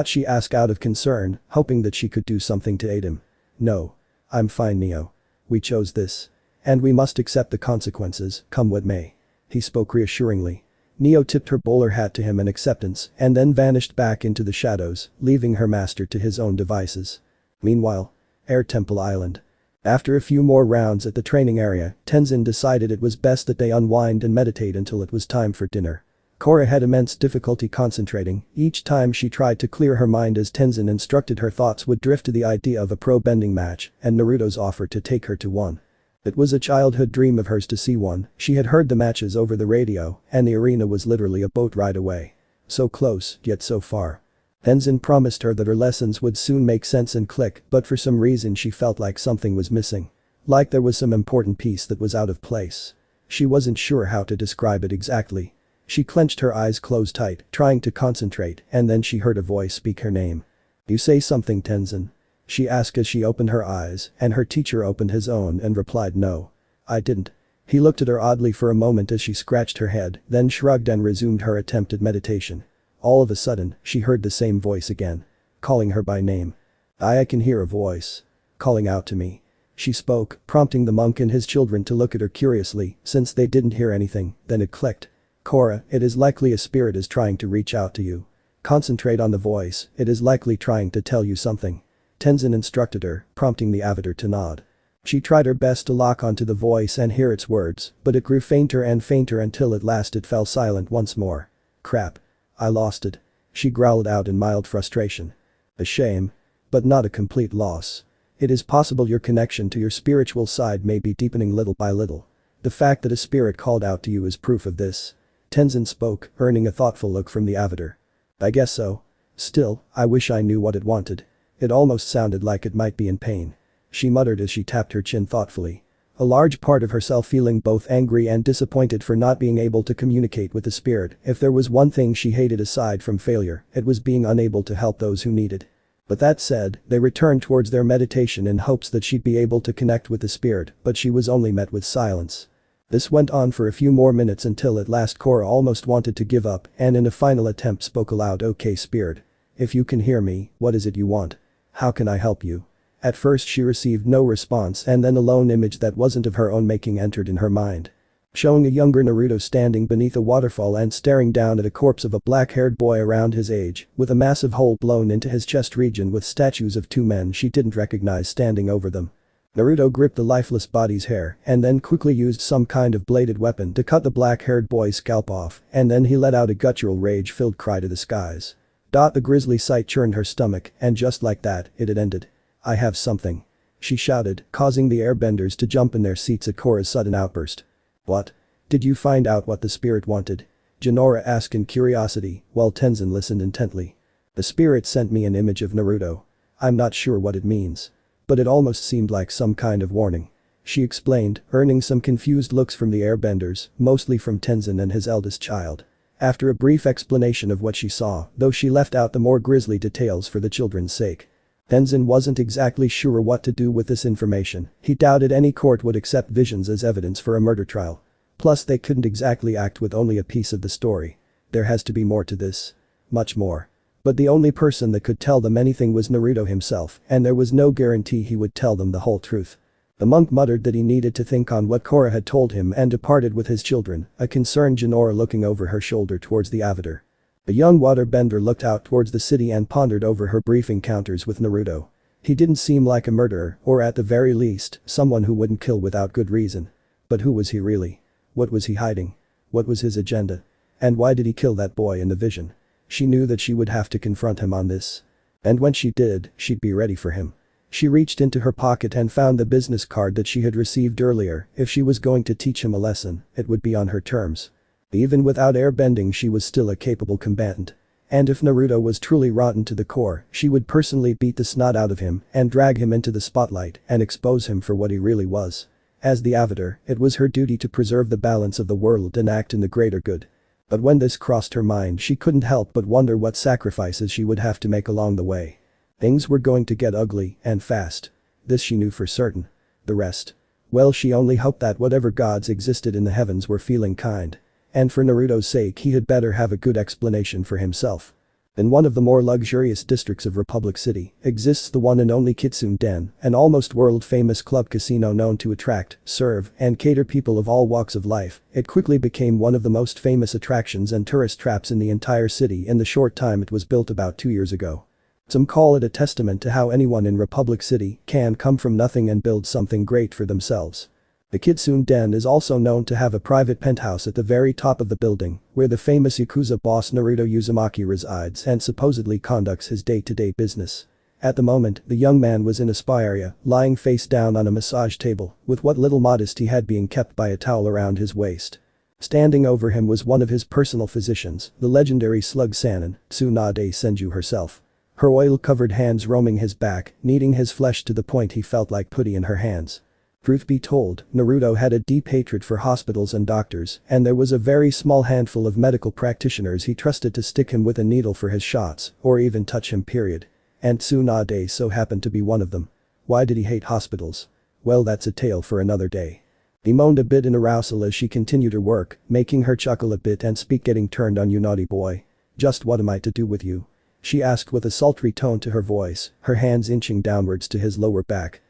She asked out of concern, hoping that she could do something to aid him. No. I'm fine Neo. We chose this. And we must accept the consequences, come what may. He spoke reassuringly. Neo tipped her bowler hat to him in acceptance and then vanished back into the shadows, leaving her master to his own devices. Meanwhile, Air Temple Island. After a few more rounds at the training area, Tenzen decided it was best that they unwind and meditate until it was time for dinner. Korra had immense difficulty concentrating, each time she tried to clear her mind as Tenzen instructed her thoughts would drift to the idea of a pro-bending match and Naruto's offer to take her to one. It was a childhood dream of hers to see one, she had heard the matches over the radio and the arena was literally a boat ride away. So close, yet so far. Tenzen promised her that her lessons would soon make sense and click, but for some reason she felt like something was missing. Like there was some important piece that was out of place. She wasn't sure how to describe it exactly. She clenched her eyes closed tight, trying to concentrate, and then she heard a voice speak her name. You say something Tenzen? She asked as she opened her eyes, and her teacher opened his own and replied no. I didn't. He looked at her oddly for a moment as she scratched her head, then shrugged and resumed her attempt at meditation. All of a sudden, she heard the same voice again. Calling her by name. I can hear a voice. Calling out to me. She spoke, prompting the monk and his children to look at her curiously, since they didn't hear anything, then it clicked. Korra, it is likely a spirit is trying to reach out to you. Concentrate on the voice, it is likely trying to tell you something. Tenzen instructed her, prompting the avatar to nod. She tried her best to lock onto the voice and hear its words, but it grew fainter and fainter until at last it fell silent once more. Crap. I lost it. She growled out in mild frustration. A shame. But not a complete loss. It is possible your connection to your spiritual side may be deepening little by little. The fact that a spirit called out to you is proof of this. Tenzen spoke, earning a thoughtful look from the avatar. I guess so. Still, I wish I knew what it wanted. It almost sounded like it might be in pain. She muttered as she tapped her chin thoughtfully. A large part of herself feeling both angry and disappointed for not being able to communicate with the spirit. If there was one thing she hated aside from failure, it was being unable to help those who needed. But that said, they returned towards their meditation in hopes that she'd be able to connect with the spirit, but she was only met with silence. This went on for a few more minutes until at last Korra almost wanted to give up and in a final attempt spoke aloud. Okay spirit. If you can hear me, what is it you want? How can I help you? At first she received no response and then a lone image that wasn't of her own making entered in her mind. Showing a younger Naruto standing beneath a waterfall and staring down at a corpse of a black-haired boy around his age, with a massive hole blown into his chest region with statues of two men she didn't recognize standing over them. Naruto gripped the lifeless body's hair and then quickly used some kind of bladed weapon to cut the black-haired boy's scalp off, and then he let out a guttural rage-filled cry to the skies. The grisly sight churned her stomach, and just like that, it had ended. I have something. She shouted, causing the airbenders to jump in their seats at Korra's sudden outburst. What? Did you find out what the spirit wanted? Jinora asked in curiosity, while Tenzen listened intently. The spirit sent me an image of Naruto. I'm not sure what it means. But it almost seemed like some kind of warning. She explained, earning some confused looks from the airbenders, mostly from Tenzen and his eldest child. After a brief explanation of what she saw, though she left out the more grisly details for the children's sake. Tenzen wasn't exactly sure what to do with this information. He doubted any court would accept visions as evidence for a murder trial. Plus they couldn't exactly act with only a piece of the story. There has to be more to this. Much more. But the only person that could tell them anything was Naruto himself, and there was no guarantee he would tell them the whole truth. The monk muttered that he needed to think on what Korra had told him and departed with his children, a concerned Jinora looking over her shoulder towards the avatar. The young waterbender looked out towards the city and pondered over her brief encounters with Naruto. He didn't seem like a murderer, or at the very least, someone who wouldn't kill without good reason. But who was he really? What was he hiding? What was his agenda? And why did he kill that boy in the vision? She knew that she would have to confront him on this. And when she did, she'd be ready for him. She reached into her pocket and found the business card that she had received earlier. If she was going to teach him a lesson, it would be on her terms. Even without airbending she was still a capable combatant. And if Naruto was truly rotten to the core, she would personally beat the snot out of him and drag him into the spotlight and expose him for what he really was. As the avatar, it was her duty to preserve the balance of the world and act in the greater good. But when this crossed her mind she couldn't help but wonder what sacrifices she would have to make along the way. Things were going to get ugly, and fast. This she knew for certain. The rest. Well, she only hoped that whatever gods existed in the heavens were feeling kind. And for Naruto's sake he had better have a good explanation for himself. In one of the more luxurious districts of Republic City exists the one and only Kitsune Den, an almost world-famous club casino known to attract, serve, and cater people of all walks of life. It quickly became one of the most famous attractions and tourist traps in the entire city in the short time it was built about 2 years ago. Some call it a testament to how anyone in Republic City can come from nothing and build something great for themselves. The Kitsune Den is also known to have a private penthouse at the very top of the building, where the famous Yakuza boss Naruto Uzumaki resides and supposedly conducts his day-to-day business. At the moment, the young man was in a spa area, lying face down on a massage table, with what little modesty had being kept by a towel around his waist. Standing over him was one of his personal physicians, the legendary slug Sannin, Tsunade Senju herself. Her oil-covered hands roaming his back, kneading his flesh to the point he felt like putty in her hands. Truth be told, Naruto had a deep hatred for hospitals and doctors, and there was a very small handful of medical practitioners he trusted to stick him with a needle for his shots, or even touch him period. And Tsunade so happened to be one of them. Why did he hate hospitals? Well, that's a tale for another day. He moaned a bit in arousal as she continued her work, making her chuckle a bit and speak. Getting turned on, you naughty boy. Just what am I to do with you? She asked with a sultry tone to her voice, her hands inching downwards to his lower back.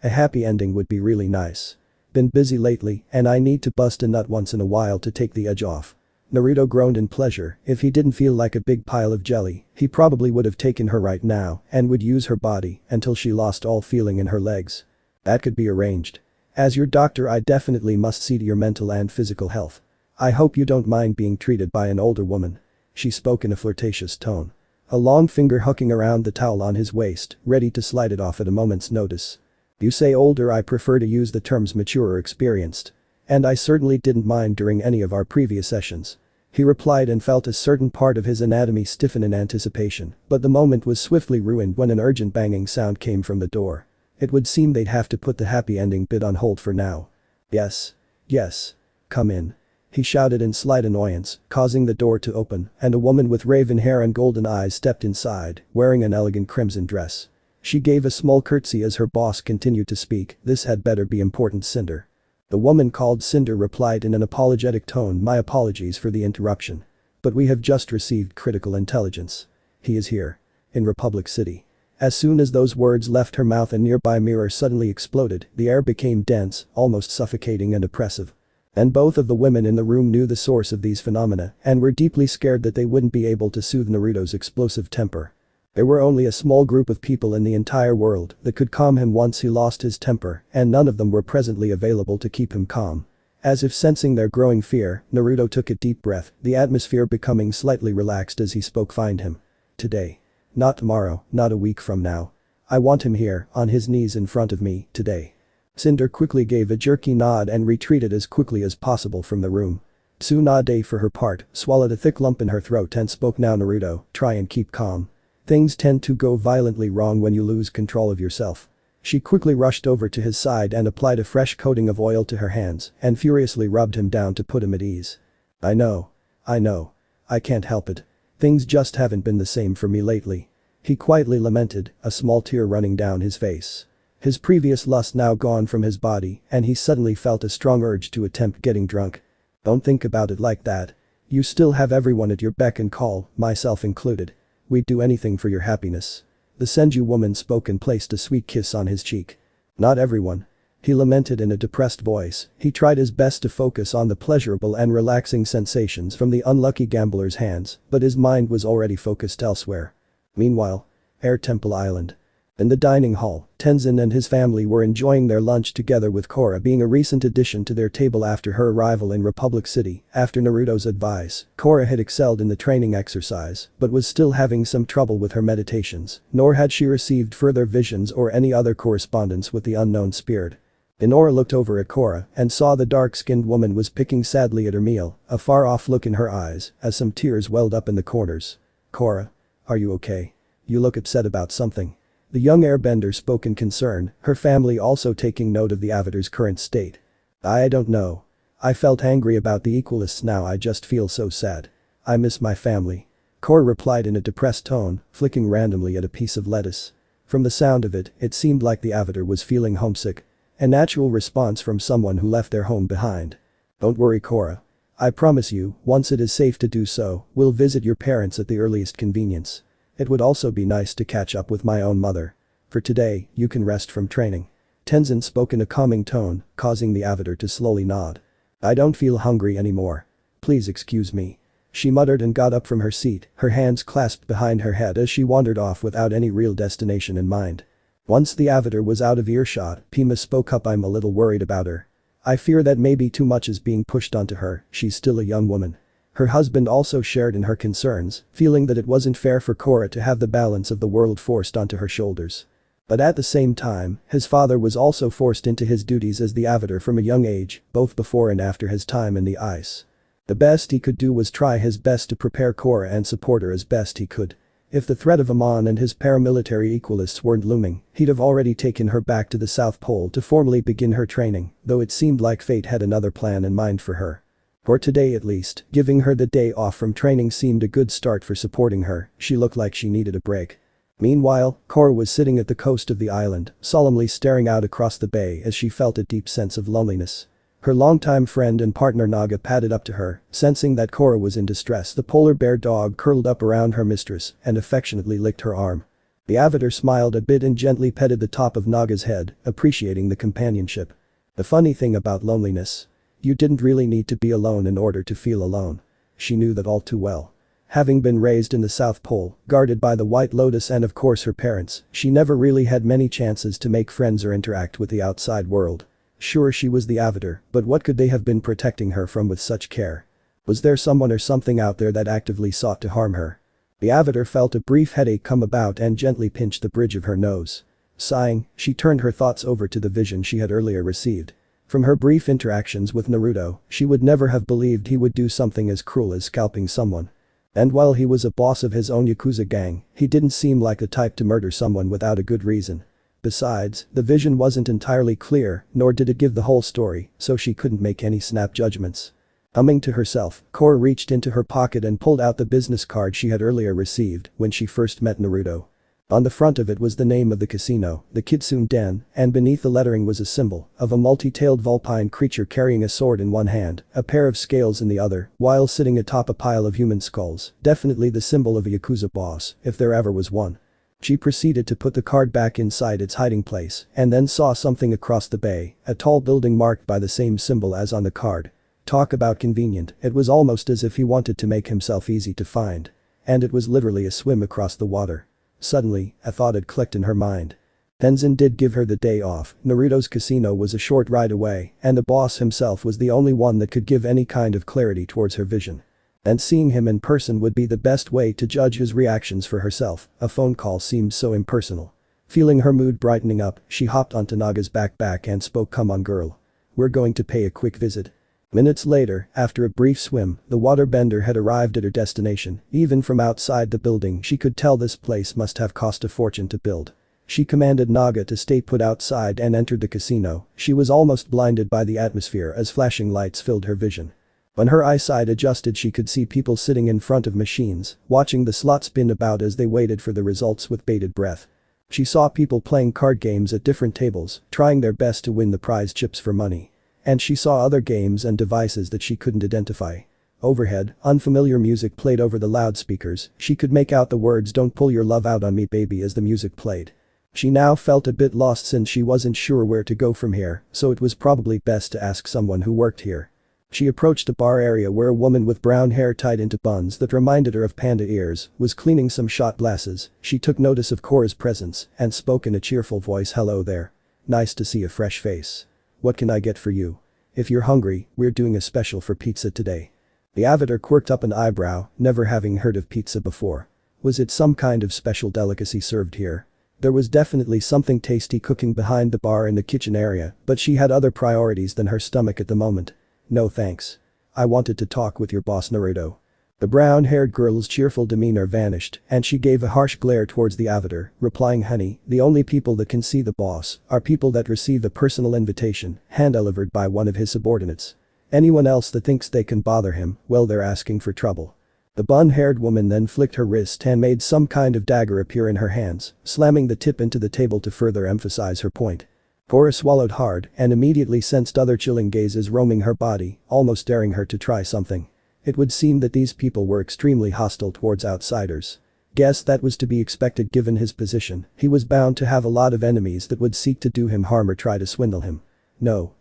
A happy ending would be really nice. been busy lately and I need to bust a nut once in a while to take the edge off. Naruto groaned in pleasure. If he didn't feel like a big pile of jelly, he probably would have taken her right now and would use her body until she lost all feeling in her legs. That could be arranged. As your doctor, I definitely must see to your mental and physical health. I hope you don't mind being treated by an older woman. She spoke in a flirtatious tone. A long finger hooking around the towel on his waist, ready to slide it off at a moment's notice. You say older, I prefer to use the terms mature or experienced. And I certainly didn't mind during any of our previous sessions. He replied and felt a certain part of his anatomy stiffen in anticipation, but the moment was swiftly ruined when an urgent banging sound came from the door. It would seem they'd have to put the happy ending bit on hold for now. Yes. Yes. Come in. He shouted in slight annoyance, causing the door to open, and a woman with raven hair and golden eyes stepped inside, wearing an elegant crimson dress. She gave a small curtsy as her boss continued to speak. This had better be important, Cinder. The woman called Cinder replied in an apologetic tone, my apologies for the interruption. But we have just received critical intelligence. He is here. In Republic City. As soon as those words left her mouth, a nearby mirror suddenly exploded, the air became dense, almost suffocating and oppressive. And both of the women in the room knew the source of these phenomena and were deeply scared that they wouldn't be able to soothe Naruto's explosive temper. There were only a small group of people in the entire world that could calm him once he lost his temper, and none of them were presently available to keep him calm. As if sensing their growing fear, Naruto took a deep breath, the atmosphere becoming slightly relaxed as he spoke. Find him. Today. Not tomorrow, not a week from now. I want him here, on his knees in front of me, today. Cinder quickly gave a jerky nod and retreated as quickly as possible from the room. Tsunade, for her part, swallowed a thick lump in her throat and spoke, now Naruto, try and keep calm. Things tend to go violently wrong when you lose control of yourself. She quickly rushed over to his side and applied a fresh coating of oil to her hands and furiously rubbed him down to put him at ease. I know. I can't help it. Things just haven't been the same for me lately. He quietly lamented, a small tear running down his face. His previous lust now gone from his body and he suddenly felt a strong urge to attempt getting drunk. Don't think about it like that. You still have everyone at your beck and call, myself included. We'd do anything for your happiness. The Senju woman spoke and placed a sweet kiss on his cheek. Not everyone. He lamented in a depressed voice. He tried his best to focus on the pleasurable and relaxing sensations from the unlucky gambler's hands, but his mind was already focused elsewhere. Meanwhile, Air Temple Island. In the dining hall, Tenzen and his family were enjoying their lunch together with Korra being a recent addition to their table after her arrival in Republic City. After Naruto's advice, Korra had excelled in the training exercise but was still having some trouble with her meditations, nor had she received further visions or any other correspondence with the unknown spirit. Inora looked over at Korra and saw the dark-skinned woman was picking sadly at her meal, a far-off look in her eyes as some tears welled up in the corners. Korra, are you okay? You look upset about something. The young airbender spoke in concern, her family also taking note of the avatar's current state. I don't know. I felt angry about the Equalists, now I just feel so sad. I miss my family. Korra replied in a depressed tone, flicking randomly at a piece of lettuce. From the sound of it, it seemed like the avatar was feeling homesick. A natural response from someone who left their home behind. Don't worry, Korra. I promise you, once it is safe to do so, we'll visit your parents at the earliest convenience. It would also be nice to catch up with my own mother. For today, you can rest from training. Tenzen spoke in a calming tone, causing the avatar to slowly nod. I don't feel hungry anymore. Please excuse me. She muttered and got up from her seat, her hands clasped behind her head as she wandered off without any real destination in mind. Once the avatar was out of earshot, Pima spoke up, I'm a little worried about her. I fear that maybe too much is being pushed onto her, she's still a young woman. Her husband also shared in her concerns, feeling that it wasn't fair for Korra to have the balance of the world forced onto her shoulders. But at the same time, his father was also forced into his duties as the avatar from a young age, both before and after his time in the ice. The best he could do was try his best to prepare Korra and support her as best he could. If the threat of Amon and his paramilitary equalists weren't looming, he'd have already taken her back to the South Pole to formally begin her training, though it seemed like fate had another plan in mind for her. For today at least, giving her the day off from training seemed a good start for supporting her, she looked like she needed a break. Meanwhile, Korra was sitting at the coast of the island, solemnly staring out across the bay as she felt a deep sense of loneliness. Her longtime friend and partner Naga padded up to her, sensing that Korra was in distress. The polar bear dog curled up around her mistress and affectionately licked her arm. The avatar smiled a bit and gently petted the top of Naga's head, appreciating the companionship. The funny thing about loneliness. You didn't really need to be alone in order to feel alone. She knew that all too well. Having been raised in the South Pole, guarded by the White Lotus and of course her parents, she never really had many chances to make friends or interact with the outside world. Sure, she was the Avatar, but what could they have been protecting her from with such care? Was there someone or something out there that actively sought to harm her? The Avatar felt a brief headache come about and gently pinched the bridge of her nose. Sighing, she turned her thoughts over to the vision she had earlier received. From her brief interactions with Naruto, she would never have believed he would do something as cruel as scalping someone. And while he was a boss of his own Yakuza gang, he didn't seem like the type to murder someone without a good reason. Besides, the vision wasn't entirely clear, nor did it give the whole story, so she couldn't make any snap judgments. Humming to herself, Korra reached into her pocket and pulled out the business card she had earlier received when she first met Naruto. On the front of it was the name of the casino, the Kitsune Den, and beneath the lettering was a symbol of a multi-tailed vulpine creature carrying a sword in one hand, a pair of scales in the other, while sitting atop a pile of human skulls, definitely the symbol of a Yakuza boss, if there ever was one. She proceeded to put the card back inside its hiding place, and then saw something across the bay, a tall building marked by the same symbol as on the card. Talk about convenient, it was almost as if he wanted to make himself easy to find. And it was literally a swim across the water. Suddenly, a thought had clicked in her mind. Tenzen did give her the day off, Naruto's casino was a short ride away, and the boss himself was the only one that could give any kind of clarity towards her vision. And seeing him in person would be the best way to judge his reactions for herself, a phone call seemed so impersonal. Feeling her mood brightening up, she hopped onto Naga's backpack and spoke, "Come on girl. We're going to pay a quick visit." Minutes later, after a brief swim, the waterbender had arrived at her destination. Even from outside the building she could tell this place must have cost a fortune to build. She commanded Naga to stay put outside and entered the casino. She was almost blinded by the atmosphere as flashing lights filled her vision. When her eyesight adjusted she could see people sitting in front of machines, watching the slots spin about as they waited for the results with bated breath. She saw people playing card games at different tables, trying their best to win the prize chips for money. And she saw other games and devices that she couldn't identify. Overhead, unfamiliar music played over the loudspeakers. She could make out the words "Don't pull your love out on me baby" as the music played. She now felt a bit lost since she wasn't sure where to go from here, so it was probably best to ask someone who worked here. She approached a bar area where a woman with brown hair tied into buns that reminded her of panda ears was cleaning some shot glasses. She took notice of Korra's presence and spoke in a cheerful voice, "Hello there. Nice to see a fresh face. What can I get for you? If you're hungry, we're doing a special for pizza today." The Avatar quirked up an eyebrow, never having heard of pizza before. Was it some kind of special delicacy served here? There was definitely something tasty cooking behind the bar in the kitchen area, but she had other priorities than her stomach at the moment. "No thanks. I wanted to talk with your boss Naruto." The brown-haired girl's cheerful demeanor vanished, and she gave a harsh glare towards the Avatar, replying, "Honey, the only people that can see the boss are people that receive a personal invitation, hand-delivered by one of his subordinates. Anyone else that thinks they can bother him, well, they're asking for trouble." The bun-haired woman then flicked her wrist and made some kind of dagger appear in her hands, slamming the tip into the table to further emphasize her point. Korra swallowed hard and immediately sensed other chilling gazes roaming her body, almost daring her to try something. It would seem that these people were extremely hostile towards outsiders. Guess that was to be expected given his position. He was bound to have a lot of enemies that would seek to do him harm or try to swindle him. "No.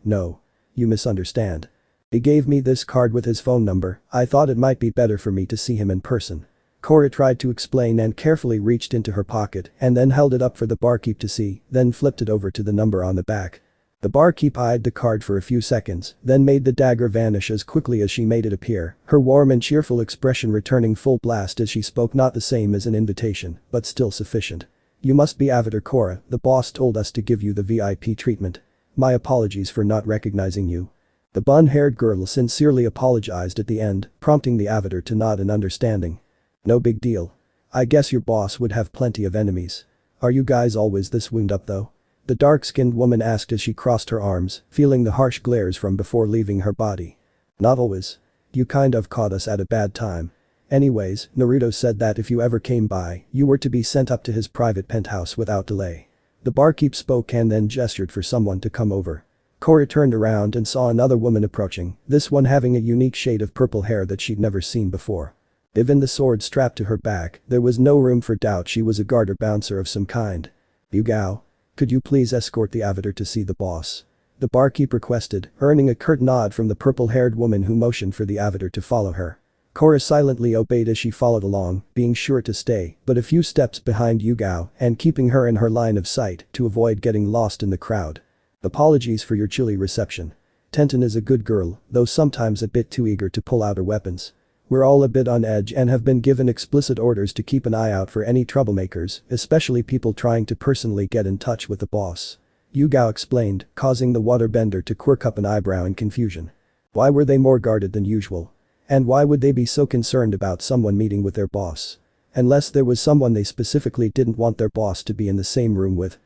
You misunderstand. He gave me this card with his phone number. I thought it might be better for me to see him in person." Korra tried to explain and carefully reached into her pocket and then held it up for the barkeep to see, then flipped it over to the number on the back. The barkeep eyed the card for a few seconds, then made the dagger vanish as quickly as she made it appear, her warm and cheerful expression returning full blast as she spoke, "Not the same as an invitation, but still sufficient. You must be Avatar Korra, the boss told us to give you the VIP treatment. My apologies for not recognizing you." The bun-haired girl sincerely apologized at the end, prompting the Avatar to nod in understanding. "No big deal. I guess your boss would have plenty of enemies. Are you guys always this wound up though?" The dark-skinned woman asked as she crossed her arms, feeling the harsh glares from before leaving her body. "Not always. You kind of caught us at a bad time. Anyways, Naruto said that if you ever came by, you were to be sent up to his private penthouse without delay." The barkeep spoke and then gestured for someone to come over. Korra turned around and saw another woman approaching, this one having a unique shade of purple hair that she'd never seen before. Even the sword strapped to her back, there was no room for doubt she was a guard or bouncer of some kind. "You gal. Could you please escort the Avatar to see the boss?" The barkeep requested, earning a curt nod from the purple-haired woman who motioned for the avatar to follow her. Korra silently obeyed as she followed along, being sure to stay but a few steps behind Yugao and keeping her in her line of sight to avoid getting lost in the crowd. Apologies for your chilly reception. Tenzen is a good girl, though sometimes a bit too eager to pull out her weapons. We're all a bit on edge and have been given explicit orders to keep an eye out for any troublemakers, especially people trying to personally get in touch with the boss. Yugao explained, causing the waterbender to quirk up an eyebrow in confusion. Why were they more guarded than usual? And why would they be so concerned about someone meeting with their boss? Unless there was someone they specifically didn't want their boss to be in the same room with.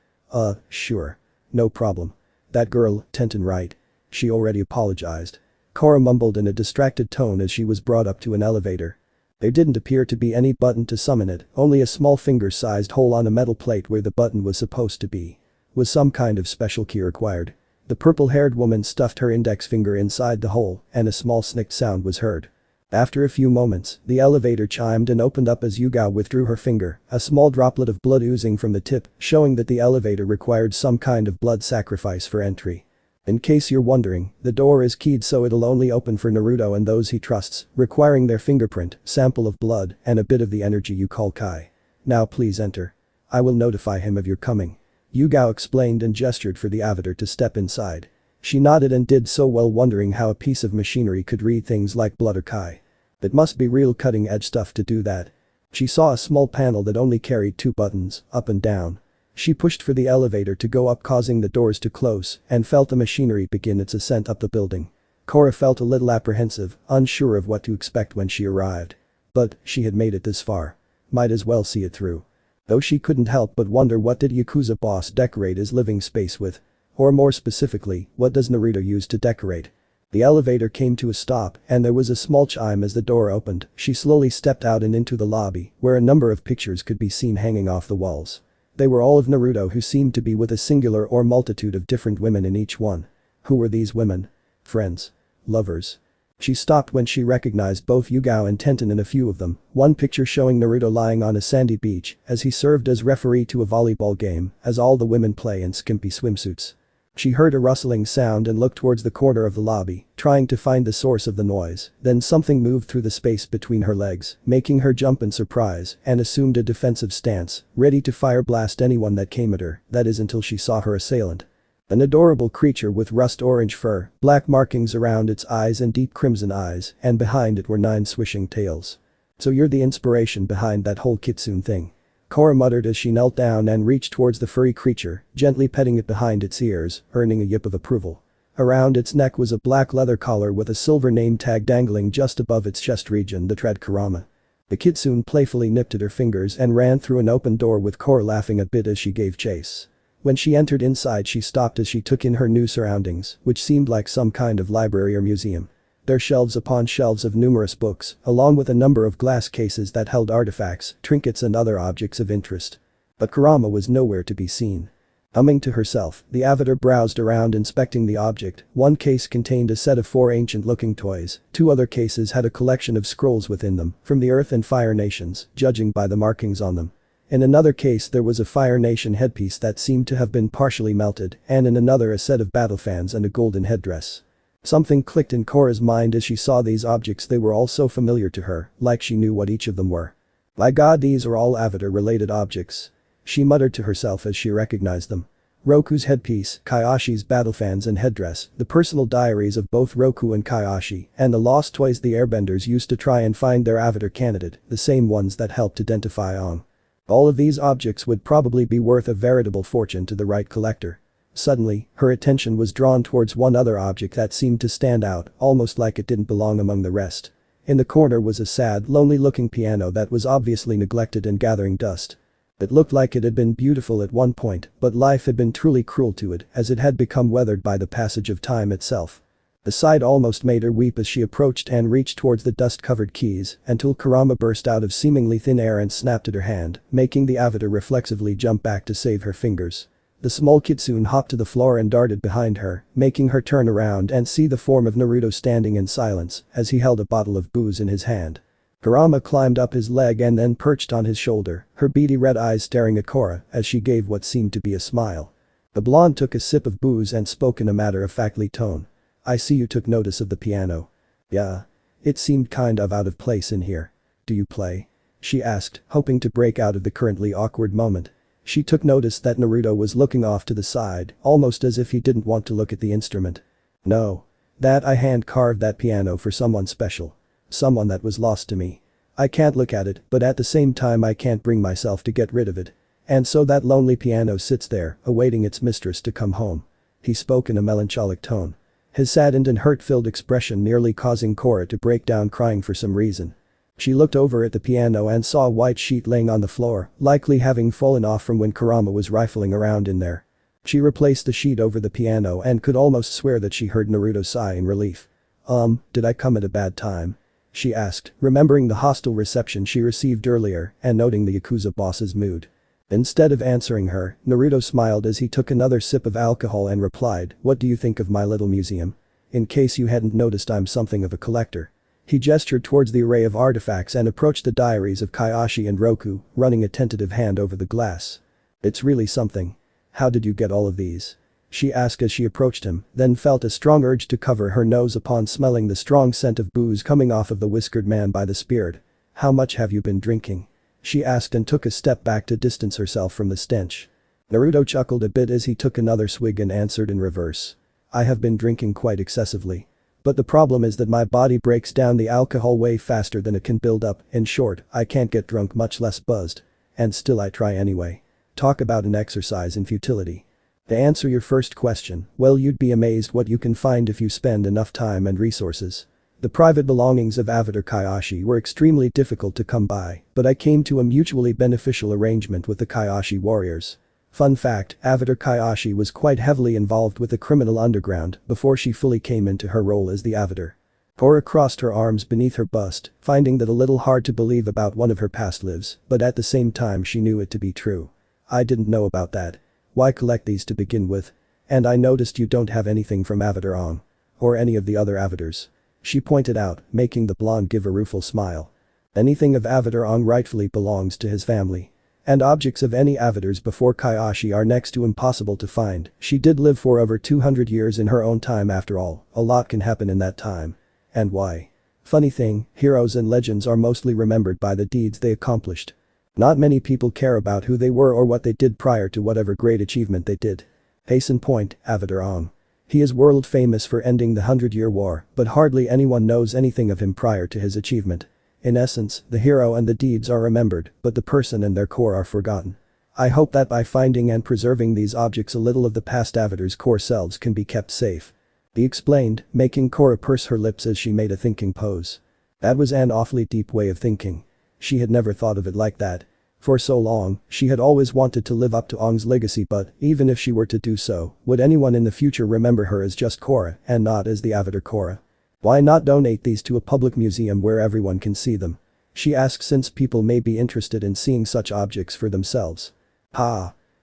Sure. No problem. That girl, Tenzen, right? She already apologized. Korra mumbled in a distracted tone as she was brought up to an elevator. There didn't appear to be any button to summon it, only a small finger-sized hole on a metal plate where the button was supposed to be. Was some kind of special key required? The purple-haired woman stuffed her index finger inside the hole and a small snicked sound was heard. After a few moments, the elevator chimed and opened up as Yugao withdrew her finger, a small droplet of blood oozing from the tip, showing that the elevator required some kind of blood sacrifice for entry. In case you're wondering, the door is keyed so it'll only open for Naruto and those he trusts, requiring their fingerprint, sample of blood, and a bit of the energy you call Kai. Now please enter. I will notify him of your coming. Yugao explained and gestured for the avatar to step inside. She nodded and did so while wondering how a piece of machinery could read things like blood or Kai. It must be real cutting-edge stuff to do that. She saw a small panel that only carried 2 buttons, up and down. She pushed for the elevator to go up, causing the doors to close, and felt the machinery begin its ascent up the building. Korra felt a little apprehensive, unsure of what to expect when she arrived. But she had made it this far. Might as well see it through. Though she couldn't help but wonder, what did Yakuza boss decorate his living space with? Or more specifically, what does Naruto use to decorate? The elevator came to a stop and there was a small chime as the door opened. She slowly stepped out and into the lobby, where a number of pictures could be seen hanging off the walls. They were all of Naruto, who seemed to be with a singular or multitude of different women in each one. Who were these women? Friends? Lovers? She stopped when she recognized both Yugao and Tenzen in a few of them, one picture showing Naruto lying on a sandy beach as he served as referee to a volleyball game, as all the women play in skimpy swimsuits. She heard a rustling sound and looked towards the corner of the lobby, trying to find the source of the noise, then something moved through the space between her legs, making her jump in surprise and assumed a defensive stance, ready to fire blast anyone that came at her, that is until she saw her assailant. An adorable creature with rust-orange fur, black markings around its eyes and deep crimson eyes, and behind it were 9 swishing tails. So you're the inspiration behind that whole Kitsune thing. Korra muttered as she knelt down and reached towards the furry creature, gently petting it behind its ears, earning a yip of approval. Around its neck was a black leather collar with a silver name tag dangling just above its chest region that read Kurama. The Kitsune playfully nipped at her fingers and ran through an open door, with Korra laughing a bit as she gave chase. When she entered inside, she stopped as she took in her new surroundings, which seemed like some kind of library or museum. There shelves upon shelves of numerous books, along with a number of glass cases that held artifacts, trinkets and other objects of interest. But Kurama was nowhere to be seen. Humming to herself, the avatar browsed around inspecting the object. One case contained a set of 4 ancient-looking toys, 2 other cases had a collection of scrolls within them, from the Earth and Fire Nations, judging by the markings on them. In another case there was a Fire Nation headpiece that seemed to have been partially melted, and in another a set of battle fans and a golden headdress. Something clicked in Korra's mind as she saw these objects. They were all so familiar to her, like she knew what each of them were. By God, these are all avatar-related objects. She muttered to herself as she recognized them. Roku's headpiece, Kayashi's battle fans and headdress, the personal diaries of both Roku and Kayashi, and the lost toys the airbenders used to try and find their avatar candidate, the same ones that helped identify Amon. All of these objects would probably be worth a veritable fortune to the right collector. Suddenly, her attention was drawn towards one other object that seemed to stand out, almost like it didn't belong among the rest. In the corner was a sad, lonely-looking piano that was obviously neglected and gathering dust. It looked like it had been beautiful at one point, but life had been truly cruel to it, as it had become weathered by the passage of time itself. The sight almost made her weep as she approached and reached towards the dust-covered keys, until Kurama burst out of seemingly thin air and snapped at her hand, making the avatar reflexively jump back to save her fingers. The small Kitsune hopped to the floor and darted behind her, making her turn around and see the form of Naruto standing in silence as he held a bottle of booze in his hand. Kurama climbed up his leg and then perched on his shoulder, her beady red eyes staring at Korra as she gave what seemed to be a smile. The blonde took a sip of booze and spoke in a matter-of-factly tone. I see you took notice of the piano. Yeah. It seemed kind of out of place in here. Do you play? She asked, hoping to break out of the currently awkward moment. She took notice that Naruto was looking off to the side, almost as if he didn't want to look at the instrument. No. That I hand-carved that piano for someone special. Someone that was lost to me. I can't look at it, but at the same time I can't bring myself to get rid of it. And so that lonely piano sits there, awaiting its mistress to come home. He spoke in a melancholic tone. His saddened and hurt-filled expression nearly causing Korra to break down crying for some reason. She looked over at the piano and saw a white sheet laying on the floor, likely having fallen off from when Kurama was rifling around in there. She replaced the sheet over the piano and could almost swear that she heard Naruto sigh in relief. Did I come at a bad time? She asked, remembering the hostile reception she received earlier and noting the Yakuza boss's mood. Instead of answering her, Naruto smiled as he took another sip of alcohol and replied, what do you think of my little museum? In case you hadn't noticed, I'm something of a collector. He gestured towards the array of artifacts and approached the diaries of Kaiyoshi and Roku, running a tentative hand over the glass. It's really something. How did you get all of these? She asked as she approached him, then felt a strong urge to cover her nose upon smelling the strong scent of booze coming off of the whiskered man by the spirit. How much have you been drinking? She asked and took a step back to distance herself from the stench. Naruto chuckled a bit as he took another swig and answered in reverse. I have been drinking quite excessively. But the problem is that my body breaks down the alcohol way faster than it can build up. In short, I can't get drunk, much less buzzed. And still I try anyway. Talk about an exercise in futility. To answer your first question, well, you'd be amazed what you can find if you spend enough time and resources. The private belongings of Avatar Kaiyoshi were extremely difficult to come by, but I came to a mutually beneficial arrangement with the Kaiyoshi warriors. Fun fact, Avatar Kaiyoshi was quite heavily involved with the criminal underground before she fully came into her role as the Avatar. Korra crossed her arms beneath her bust, finding that a little hard to believe about one of her past lives, but at the same time she knew it to be true. I didn't know about that. Why collect these to begin with? And I noticed you don't have anything from Avatar Aang. Or any of the other avatars. She pointed out, making the blonde give a rueful smile. Anything of Avatar Aang rightfully belongs to his family. And objects of any avatars before Kaiyoshi are next to impossible to find. She did live for over 200 years in her own time after all, a lot can happen in that time. And why? Funny thing, heroes and legends are mostly remembered by the deeds they accomplished. Not many people care about who they were or what they did prior to whatever great achievement they did. Case in point, Avatar Aang. He is world famous for ending the 100-Year War, but hardly anyone knows anything of him prior to his achievement. In essence, the hero and the deeds are remembered, but the person and their core are forgotten. I hope that by finding and preserving these objects a little of the past avatars' core selves can be kept safe. He explained, making Korra purse her lips as she made a thinking pose. That was an awfully deep way of thinking. She had never thought of it like that. For so long, she had always wanted to live up to Aang's legacy, but even if she were to do so, would anyone in the future remember her as just Korra and not as the Avatar Korra? Why not donate these to a public museum where everyone can see them? She asked, since people may be interested in seeing such objects for themselves.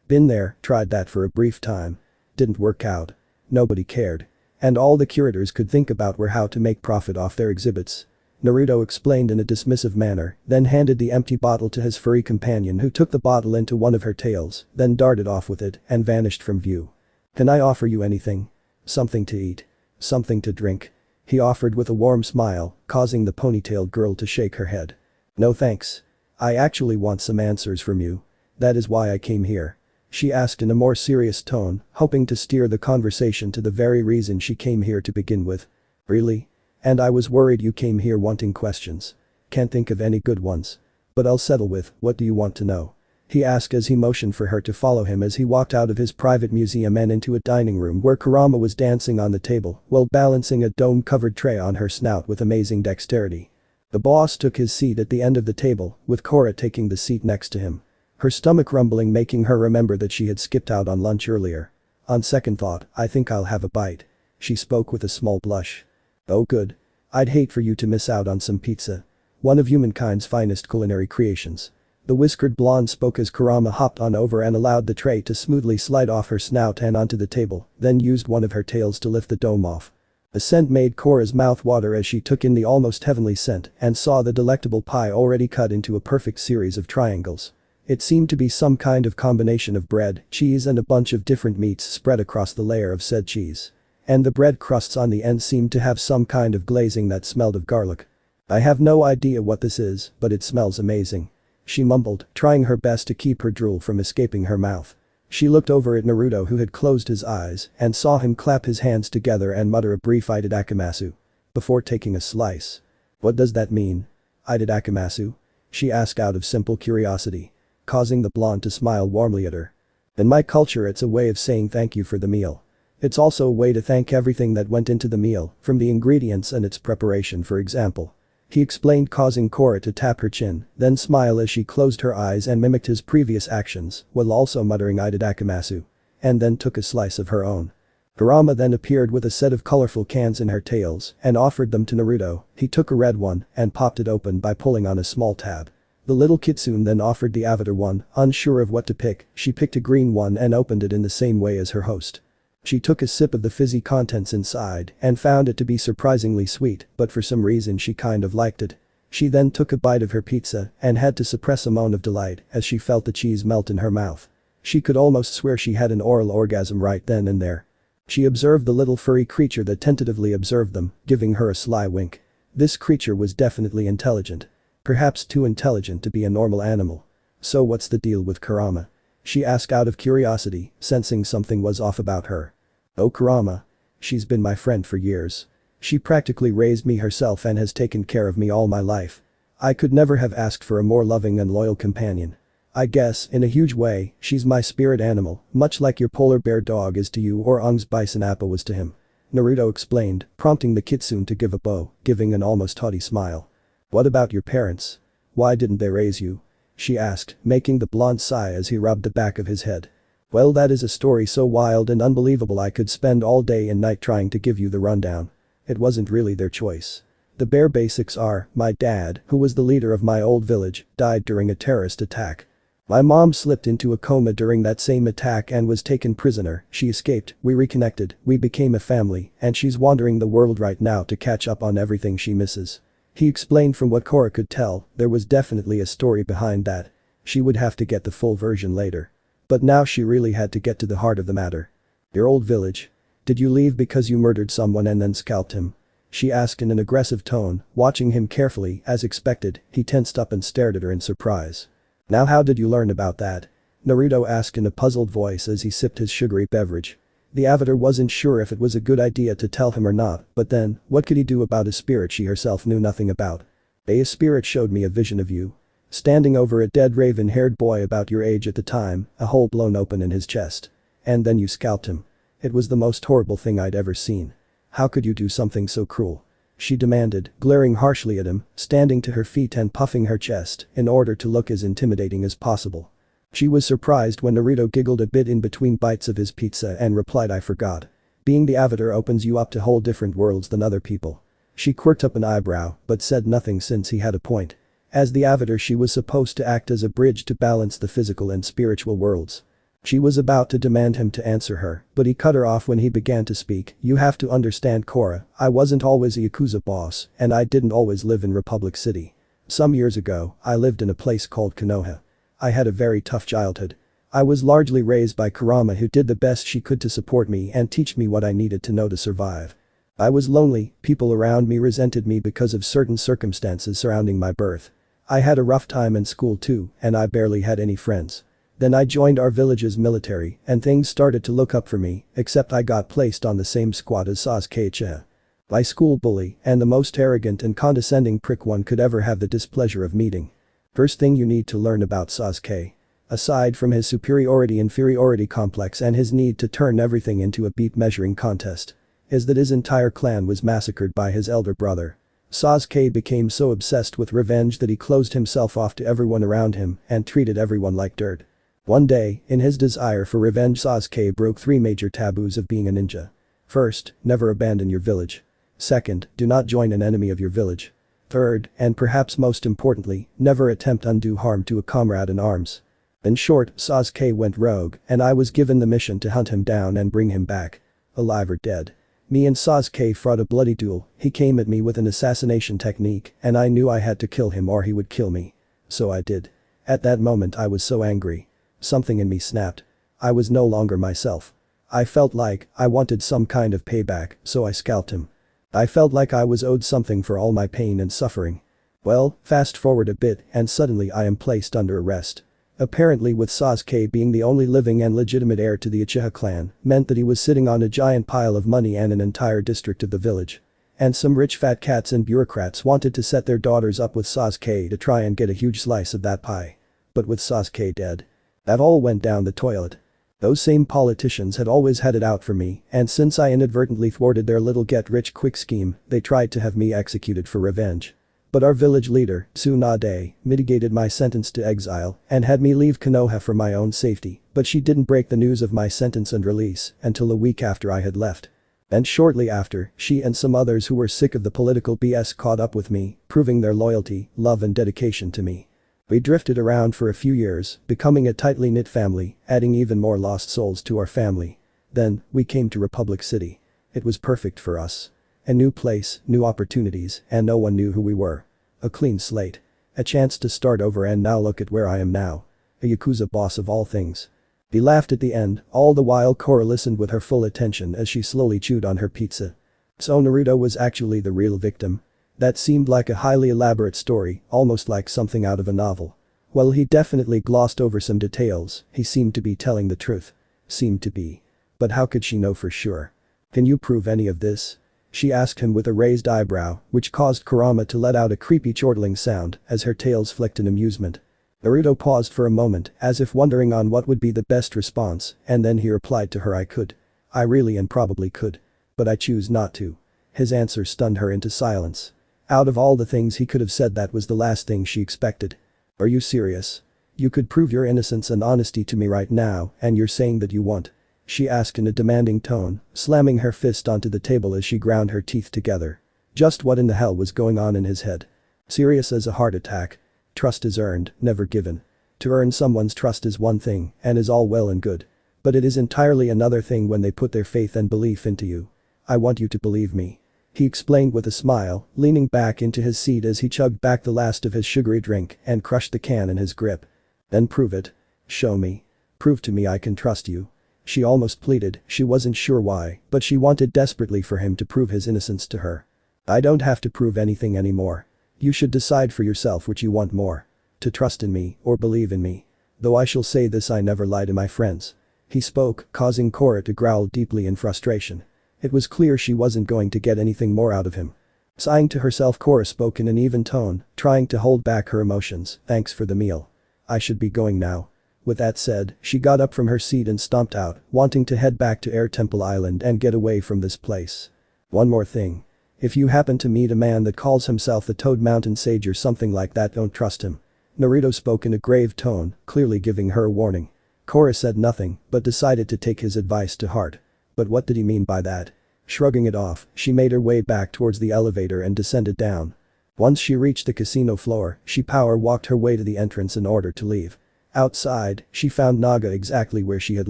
Been there, tried that for a brief time. Didn't work out. Nobody cared. And all the curators could think about were how to make profit off their exhibits. Naruto explained in a dismissive manner, then handed the empty bottle to his furry companion, who took the bottle into one of her tails, then darted off with it and vanished from view. Can I offer you anything? Something to eat? Something to drink? He offered with a warm smile, causing the ponytailed girl to shake her head. No thanks. I actually want some answers from you. That is why I came here. She asked in a more serious tone, hoping to steer the conversation to the very reason she came here to begin with. Really? And I was worried you came here wanting questions. Can't think of any good ones. But I'll settle with, what do you want to know? He asked as he motioned for her to follow him as he walked out of his private museum and into a dining room where Kurama was dancing on the table while balancing a dome-covered tray on her snout with amazing dexterity. The boss took his seat at the end of the table, with Korra taking the seat next to him. Her stomach rumbling, making her remember that she had skipped out on lunch earlier. On second thought, I think I'll have a bite. She spoke with a small blush. Oh good. I'd hate for you to miss out on some pizza. One of humankind's finest culinary creations. The whiskered blonde spoke as Kurama hopped on over and allowed the tray to smoothly slide off her snout and onto the table, then used one of her tails to lift the dome off. The scent made Korra's mouth water as she took in the almost heavenly scent and saw the delectable pie already cut into a perfect series of triangles. It seemed to be some kind of combination of bread, cheese and a bunch of different meats spread across the layer of said cheese. And the bread crusts on the end seemed to have some kind of glazing that smelled of garlic. I have no idea what this is, but it smells amazing. She mumbled, trying her best to keep her drool from escaping her mouth. She looked over at Naruto who had closed his eyes and saw him clap his hands together and mutter a brief "Itadakimasu" before taking a slice. What does that mean? Itadakimasu? She asked out of simple curiosity, causing the blonde to smile warmly at her. In my culture it's a way of saying thank you for the meal. It's also a way to thank everything that went into the meal, from the ingredients and its preparation for example. He explained, causing Korra to tap her chin, then smile as she closed her eyes and mimicked his previous actions while also muttering "Itadakimasu," and then took a slice of her own. Kurama then appeared with a set of colorful cans in her tails and offered them to Naruto. He took a red one and popped it open by pulling on a small tab. The little Kitsune then offered the avatar one, unsure of what to pick. She picked a green one and opened it in the same way as her host. She took a sip of the fizzy contents inside and found it to be surprisingly sweet, but for some reason she kind of liked it. She then took a bite of her pizza and had to suppress a moan of delight as she felt the cheese melt in her mouth. She could almost swear she had an oral orgasm right then and there. She observed the little furry creature that tentatively observed them, giving her a sly wink. This creature was definitely intelligent. Perhaps too intelligent to be a normal animal. So what's the deal with Kurama? She asked out of curiosity, sensing something was off about her. Oh, Kurama. She's been my friend for years. She practically raised me herself and has taken care of me all my life. I could never have asked for a more loving and loyal companion. I guess, in a huge way, she's my spirit animal, much like your polar bear dog is to you or Ung's bison appa was to him. Naruto explained, prompting the Kitsune to give a bow, giving an almost haughty smile. What about your parents? Why didn't they raise you? She asked, making the blonde sigh as he rubbed the back of his head. Well, that is a story so wild and unbelievable I could spend all day and night trying to give you the rundown. It wasn't really their choice. The bare basics are, my dad, who was the leader of my old village, died during a terrorist attack. My mom slipped into a coma during that same attack and was taken prisoner. She escaped, we reconnected, we became a family, and she's wandering the world right now to catch up on everything she misses. He explained. From what Korra could tell, there was definitely a story behind that. She would have to get the full version later. But now she really had to get to the heart of the matter. Your old village? Did you leave because you murdered someone and then scalped him? She asked in an aggressive tone, watching him carefully. As expected, he tensed up and stared at her in surprise. Now how did you learn about that? Naruto asked in a puzzled voice as he sipped his sugary beverage. The avatar wasn't sure if it was a good idea to tell him or not, but then, what could he do about a spirit she herself knew nothing about? A spirit showed me a vision of you. Standing over a dead raven-haired boy about your age at the time, a hole blown open in his chest. And then you scalped him. It was the most horrible thing I'd ever seen. How could you do something so cruel? She demanded, glaring harshly at him, standing to her feet and puffing her chest in order to look as intimidating as possible. She was surprised when Naruto giggled a bit in between bites of his pizza and replied, I forgot. Being the avatar opens you up to whole different worlds than other people. She quirked up an eyebrow but said nothing since he had a point. As the avatar she was supposed to act as a bridge to balance the physical and spiritual worlds. She was about to demand him to answer her, but he cut her off when he began to speak. You have to understand, Korra, I wasn't always a Yakuza boss and I didn't always live in Republic City. Some years ago, I lived in a place called Konoha. I had a very tough childhood. I was largely raised by Kurama, who did the best she could to support me and teach me what I needed to know to survive. I was lonely, people around me resented me because of certain circumstances surrounding my birth. I had a rough time in school too, and I barely had any friends. Then I joined our village's military and things started to look up for me, except I got placed on the same squad as Sasuke. My school bully and the most arrogant and condescending prick one could ever have the displeasure of meeting. First thing you need to learn about Sasuke. Aside from his superiority-inferiority complex and his need to turn everything into a beat measuring contest, is that his entire clan was massacred by his elder brother. Sasuke became so obsessed with revenge that he closed himself off to everyone around him and treated everyone like dirt. One day, in his desire for revenge, Sasuke broke 3 major taboos of being a ninja. First, never abandon your village. Second, do not join an enemy of your village. Third, and perhaps most importantly, never attempt undue harm to a comrade in arms. In short, Sasuke went rogue and I was given the mission to hunt him down and bring him back. Alive or dead. Me and Sasuke fought a bloody duel. He came at me with an assassination technique and I knew I had to kill him or he would kill me. So I did. At that moment I was so angry. Something in me snapped. I was no longer myself. I felt like I wanted some kind of payback, so I scalped him. I felt like I was owed something for all my pain and suffering. Well, fast forward a bit and suddenly I am placed under arrest. Apparently with Sasuke being the only living and legitimate heir to the Uchiha clan meant that he was sitting on a giant pile of money and an entire district of the village. And some rich fat cats and bureaucrats wanted to set their daughters up with Sasuke to try and get a huge slice of that pie. But with Sasuke dead, that all went down the toilet. Those same politicians had always had it out for me, and since I inadvertently thwarted their little get-rich-quick scheme, they tried to have me executed for revenge. But our village leader, Tsunade, mitigated my sentence to exile and had me leave Konoha for my own safety, but she didn't break the news of my sentence and release until a week after I had left. And shortly after, she and some others who were sick of the political BS caught up with me, proving their loyalty, love and dedication to me. We drifted around for a few years, becoming a tightly knit family, adding even more lost souls to our family. Then, we came to Republic City. It was perfect for us. A new place, new opportunities, and no one knew who we were. A clean slate. A chance to start over and now look at where I am now. A Yakuza boss of all things. He laughed at the end, all the while Korra listened with her full attention as she slowly chewed on her pizza. So Naruto was actually the real victim. That seemed like a highly elaborate story, almost like something out of a novel. Well, he definitely glossed over some details, he seemed to be telling the truth. Seemed to be. But how could she know for sure? Can you prove any of this? She asked him with a raised eyebrow, which caused Kurama to let out a creepy chortling sound as her tails flicked in amusement. Naruto paused for a moment as if wondering on what would be the best response, and then he replied to her, I could. I really and probably could. But I choose not to. His answer stunned her into silence. Out of all the things he could have said, that was the last thing she expected. Are you serious? You could prove your innocence and honesty to me right now, and you're saying that you won't? She asked in a demanding tone, slamming her fist onto the table as she ground her teeth together. Just what in the hell was going on in his head? Serious as a heart attack. Trust is earned, never given. To earn someone's trust is one thing, and is all well and good. But it is entirely another thing when they put their faith and belief into you. I want you to believe me. He explained with a smile, leaning back into his seat as he chugged back the last of his sugary drink and crushed the can in his grip. Then prove it. Show me. Prove to me I can trust you. She almost pleaded, she wasn't sure why, but she wanted desperately for him to prove his innocence to her. I don't have to prove anything anymore. You should decide for yourself which you want more. To trust in me or believe in me. Though I shall say this, I never lie to my friends. He spoke, causing Korra to growl deeply in frustration. It was clear she wasn't going to get anything more out of him. Sighing to herself, Korra spoke in an even tone, trying to hold back her emotions. Thanks for the meal. I should be going now. With that said, she got up from her seat and stomped out, wanting to head back to Air Temple Island and get away from this place. One more thing. If you happen to meet a man that calls himself the Toad Mountain Sage or something like that, don't trust him. Naruto spoke in a grave tone, clearly giving her a warning. Korra said nothing, but decided to take his advice to heart. But what did he mean by that? Shrugging it off, she made her way back towards the elevator and descended down. Once she reached the casino floor, she power walked her way to the entrance in order to leave. Outside, she found Naga exactly where she had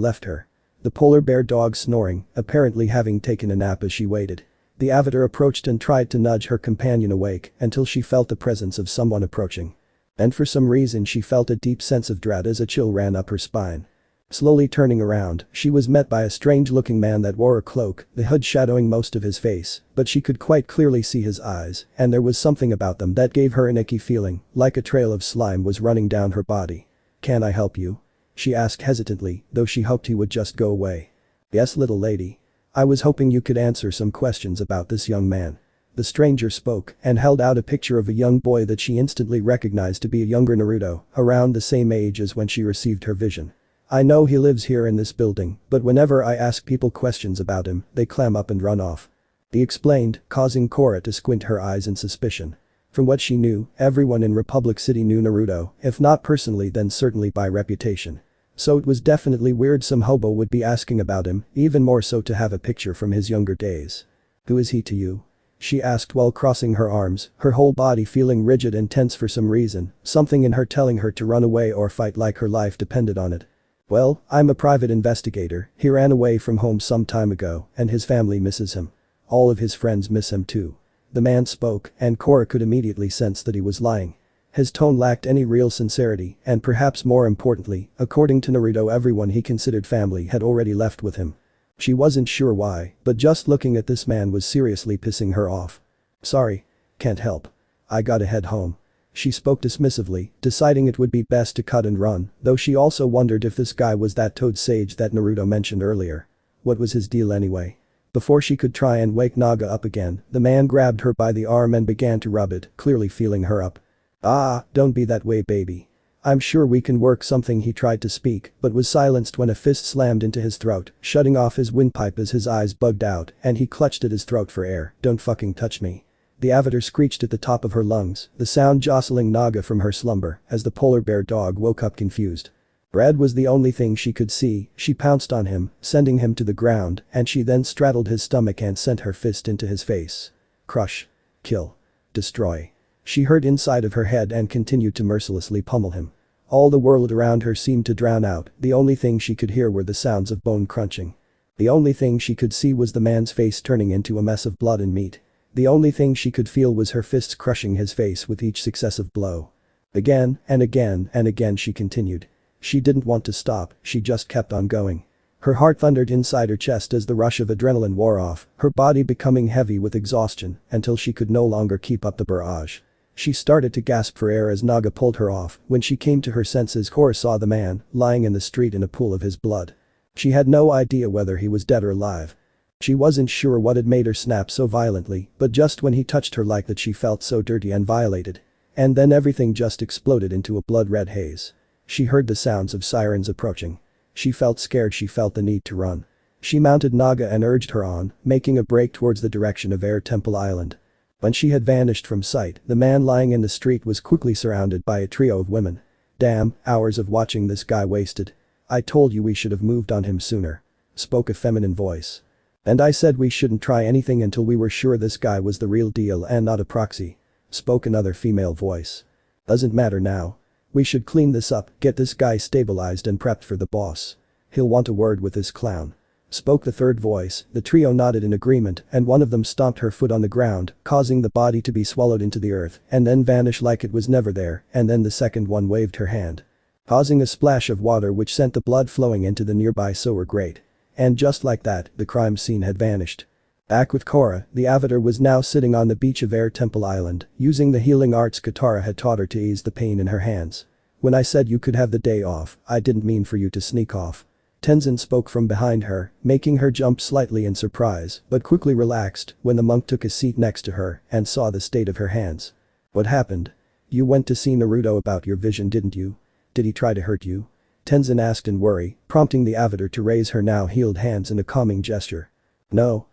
left her. The polar bear dog snoring, apparently having taken a nap as she waited. The avatar approached and tried to nudge her companion awake until she felt the presence of someone approaching. And for some reason she felt a deep sense of dread as a chill ran up her spine. Slowly turning around, she was met by a strange-looking man that wore a cloak, the hood shadowing most of his face, but she could quite clearly see his eyes, and there was something about them that gave her an icky feeling, like a trail of slime was running down her body. Can I help you? She asked hesitantly, though she hoped he would just go away. Yes, little lady. I was hoping you could answer some questions about this young man. The stranger spoke and held out a picture of a young boy that she instantly recognized to be a younger Naruto, around the same age as when she received her vision. I know he lives here in this building, but whenever I ask people questions about him, they clam up and run off. He explained, causing Korra to squint her eyes in suspicion. From what she knew, everyone in Republic City knew Naruto, if not personally then certainly by reputation. So it was definitely weird some hobo would be asking about him, even more so to have a picture from his younger days. Who is he to you? She asked while crossing her arms, her whole body feeling rigid and tense for some reason, something in her telling her to run away or fight like her life depended on it. Well, I'm a private investigator, he ran away from home some time ago, and his family misses him. All of his friends miss him too. The man spoke, and Korra could immediately sense that he was lying. His tone lacked any real sincerity, and perhaps more importantly, according to Naruto, everyone he considered family had already left with him. She wasn't sure why, but just looking at this man was seriously pissing her off. "Sorry. Can't help. I gotta head home." She spoke dismissively, deciding it would be best to cut and run, though she also wondered if this guy was that toad sage that Naruto mentioned earlier. What was his deal anyway? Before she could try and wake Naga up again, the man grabbed her by the arm and began to rub it, clearly feeling her up. "Ah, don't be that way, baby. I'm sure we can work something." He tried to speak, but was silenced when a fist slammed into his throat, shutting off his windpipe as his eyes bugged out and he clutched at his throat for air. "Don't fucking touch me." The avatar screeched at the top of her lungs, the sound jostling Naga from her slumber as the polar bear dog woke up confused. Red was the only thing she could see. She pounced on him, sending him to the ground, and she then straddled his stomach and sent her fist into his face. Crush. Kill. Destroy. She heard inside of her head and continued to mercilessly pummel him. All the world around her seemed to drown out, the only thing she could hear were the sounds of bone crunching. The only thing she could see was the man's face turning into a mess of blood and meat. The only thing she could feel was her fists crushing his face with each successive blow. Again and again and again she continued. She didn't want to stop, she just kept on going. Her heart thundered inside her chest as the rush of adrenaline wore off, her body becoming heavy with exhaustion until she could no longer keep up the barrage. She started to gasp for air as Naga pulled her off. When she came to her senses, Korra saw the man lying in the street in a pool of his blood. She had no idea whether he was dead or alive. She wasn't sure what had made her snap so violently, but just when he touched her like that she felt so dirty and violated. And then everything just exploded into a blood-red haze. She heard the sounds of sirens approaching. She felt scared, she felt the need to run. She mounted Naga and urged her on, making a break towards the direction of Air Temple Island. When she had vanished from sight, the man lying in the street was quickly surrounded by a trio of women. "Damn, hours of watching this guy wasted. I told you we should have moved on him sooner," spoke a feminine voice. "And I said we shouldn't try anything until we were sure this guy was the real deal and not a proxy," spoke another female voice. "Doesn't matter now. We should clean this up, get this guy stabilized and prepped for the boss. He'll want a word with this clown," spoke the third voice. The trio nodded in agreement and one of them stomped her foot on the ground, causing the body to be swallowed into the earth and then vanish like it was never there, and then the second one waved her hand, causing a splash of water which sent the blood flowing into the nearby sewer grate. And just like that, the crime scene had vanished. Back with Korra, the avatar was now sitting on the beach of Air Temple Island, using the healing arts Katara had taught her to ease the pain in her hands. "When I said you could have the day off, I didn't mean for you to sneak off." Tenzen spoke from behind her, making her jump slightly in surprise, but quickly relaxed when the monk took a seat next to her and saw the state of her hands. "What happened? You went to see Naruto about your vision, didn't you? Did he try to hurt you?" Tenzen asked in worry, prompting the avatar to raise her now healed hands in a calming gesture. No.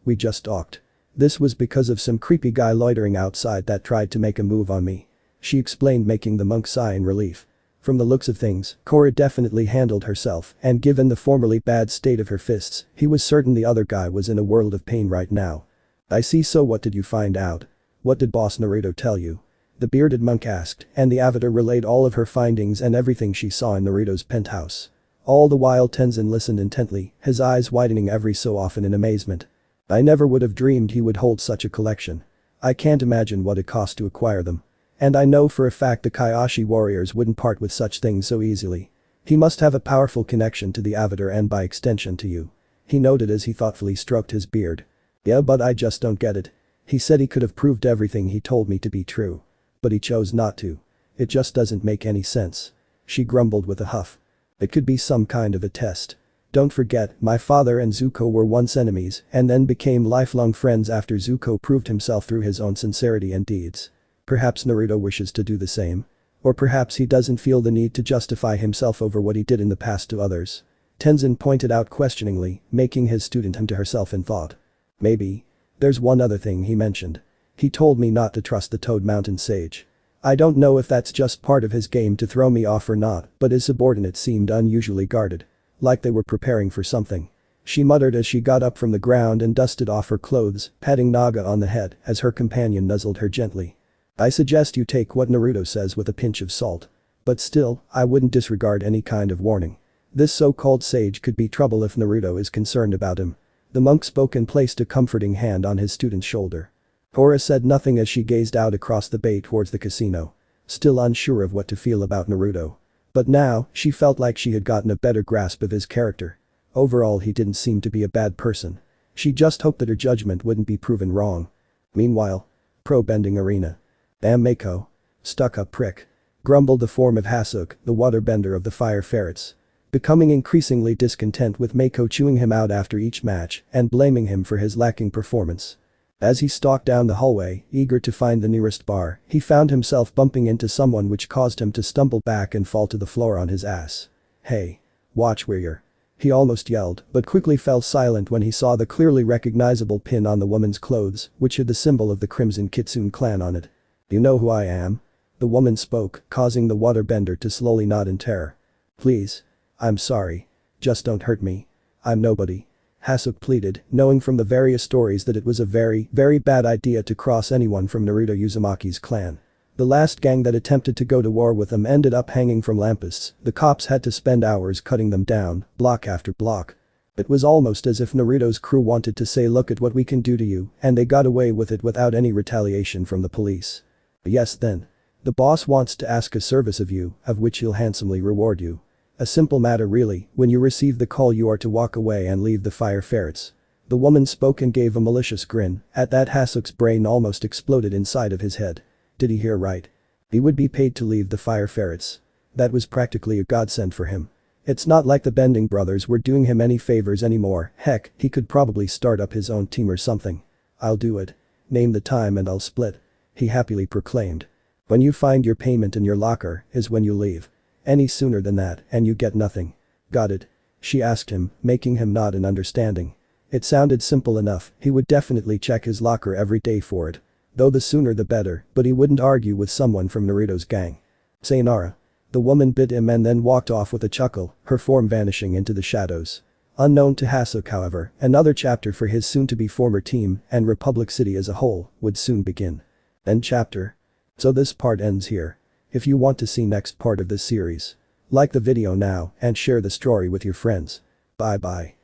We just talked. This was because of some creepy guy loitering outside that tried to make a move on me," she explained, making the monk sigh in relief. From the looks of things, Korra definitely handled herself, and given the formerly bad state of her fists, he was certain the other guy was in a world of pain right now. "I see, so what did you find out? What did Boss Naruto tell you?" the bearded monk asked, and the avatar relayed all of her findings and everything she saw in Naruto's penthouse. All the while Tenzen listened intently, his eyes widening every so often in amazement. "I never would have dreamed he would hold such a collection. I can't imagine what it cost to acquire them. And I know for a fact the Kaioshin warriors wouldn't part with such things so easily. He must have a powerful connection to the avatar and by extension to you," he noted as he thoughtfully stroked his beard. "Yeah, but I just don't get it. He said he could have proved everything he told me to be true. But he chose not to. It just doesn't make any sense," she grumbled with a huff. "It could be some kind of a test. Don't forget, my father and Zuko were once enemies and then became lifelong friends after Zuko proved himself through his own sincerity and deeds. Perhaps Naruto wishes to do the same. Or perhaps he doesn't feel the need to justify himself over what he did in the past to others," Tenzen pointed out questioningly, making his student hum to herself in thought. "Maybe. There's one other thing he mentioned. He told me not to trust the Toad Mountain Sage. I don't know if that's just part of his game to throw me off or not, but his subordinates seemed unusually guarded. Like they were preparing for something," she muttered as she got up from the ground and dusted off her clothes, patting Naga on the head as her companion nuzzled her gently. "I suggest you take what Naruto says with a pinch of salt. But still, I wouldn't disregard any kind of warning. This so-called sage could be trouble if Naruto is concerned about him." The monk spoke and placed a comforting hand on his student's shoulder. Korra said nothing as she gazed out across the bay towards the casino. Still unsure of what to feel about Naruto. But now, she felt like she had gotten a better grasp of his character. Overall he didn't seem to be a bad person. She just hoped that her judgment wouldn't be proven wrong. Meanwhile. Probending arena. Damn Mako. Stuck-up prick. Grumbled the form of Hasuk, the waterbender of the fire ferrets. Becoming increasingly discontent with Mako chewing him out after each match and blaming him for his lacking performance. As he stalked down the hallway, eager to find the nearest bar, he found himself bumping into someone which caused him to stumble back and fall to the floor on his ass. Hey. Watch where you're. He almost yelled, but quickly fell silent when he saw the clearly recognizable pin on the woman's clothes, which had the symbol of the Crimson Kitsune clan on it. You know who I am? The woman spoke, causing the waterbender to slowly nod in terror. Please. I'm sorry. Just don't hurt me. I'm nobody. Hasuk pleaded, knowing from the various stories that it was a very, very bad idea to cross anyone from Naruto Uzumaki's clan. The last gang that attempted to go to war with them ended up hanging from lampposts. The cops had to spend hours cutting them down, block after block. It was almost as if Naruto's crew wanted to say look at what we can do to you, and they got away with it without any retaliation from the police. Yes then. The boss wants to ask a service of you, of which he'll handsomely reward you. A simple matter really, when you receive the call you are to walk away and leave the fire ferrets. The woman spoke and gave a malicious grin. At that Hasuk's brain almost exploded inside of his head. Did he hear right? He would be paid to leave the fire ferrets. That was practically a godsend for him. It's not like the Bending brothers were doing him any favors anymore, heck, he could probably start up his own team or something. I'll do it. Name the time and I'll split. He happily proclaimed. When you find your payment in your locker is when you leave. Any sooner than that and you get nothing. Got it? She asked him, making him nod in understanding. It sounded simple enough, he would definitely check his locker every day for it. Though the sooner the better, but he wouldn't argue with someone from Naruto's gang. Sayonara. The woman bid him and then walked off with a chuckle, her form vanishing into the shadows. Unknown to Hasuk however, another chapter for his soon-to-be former team and Republic City as a whole would soon begin. End chapter. So this part ends here. If you want to see next part of this series, like the video now and share the story with your friends. Bye bye.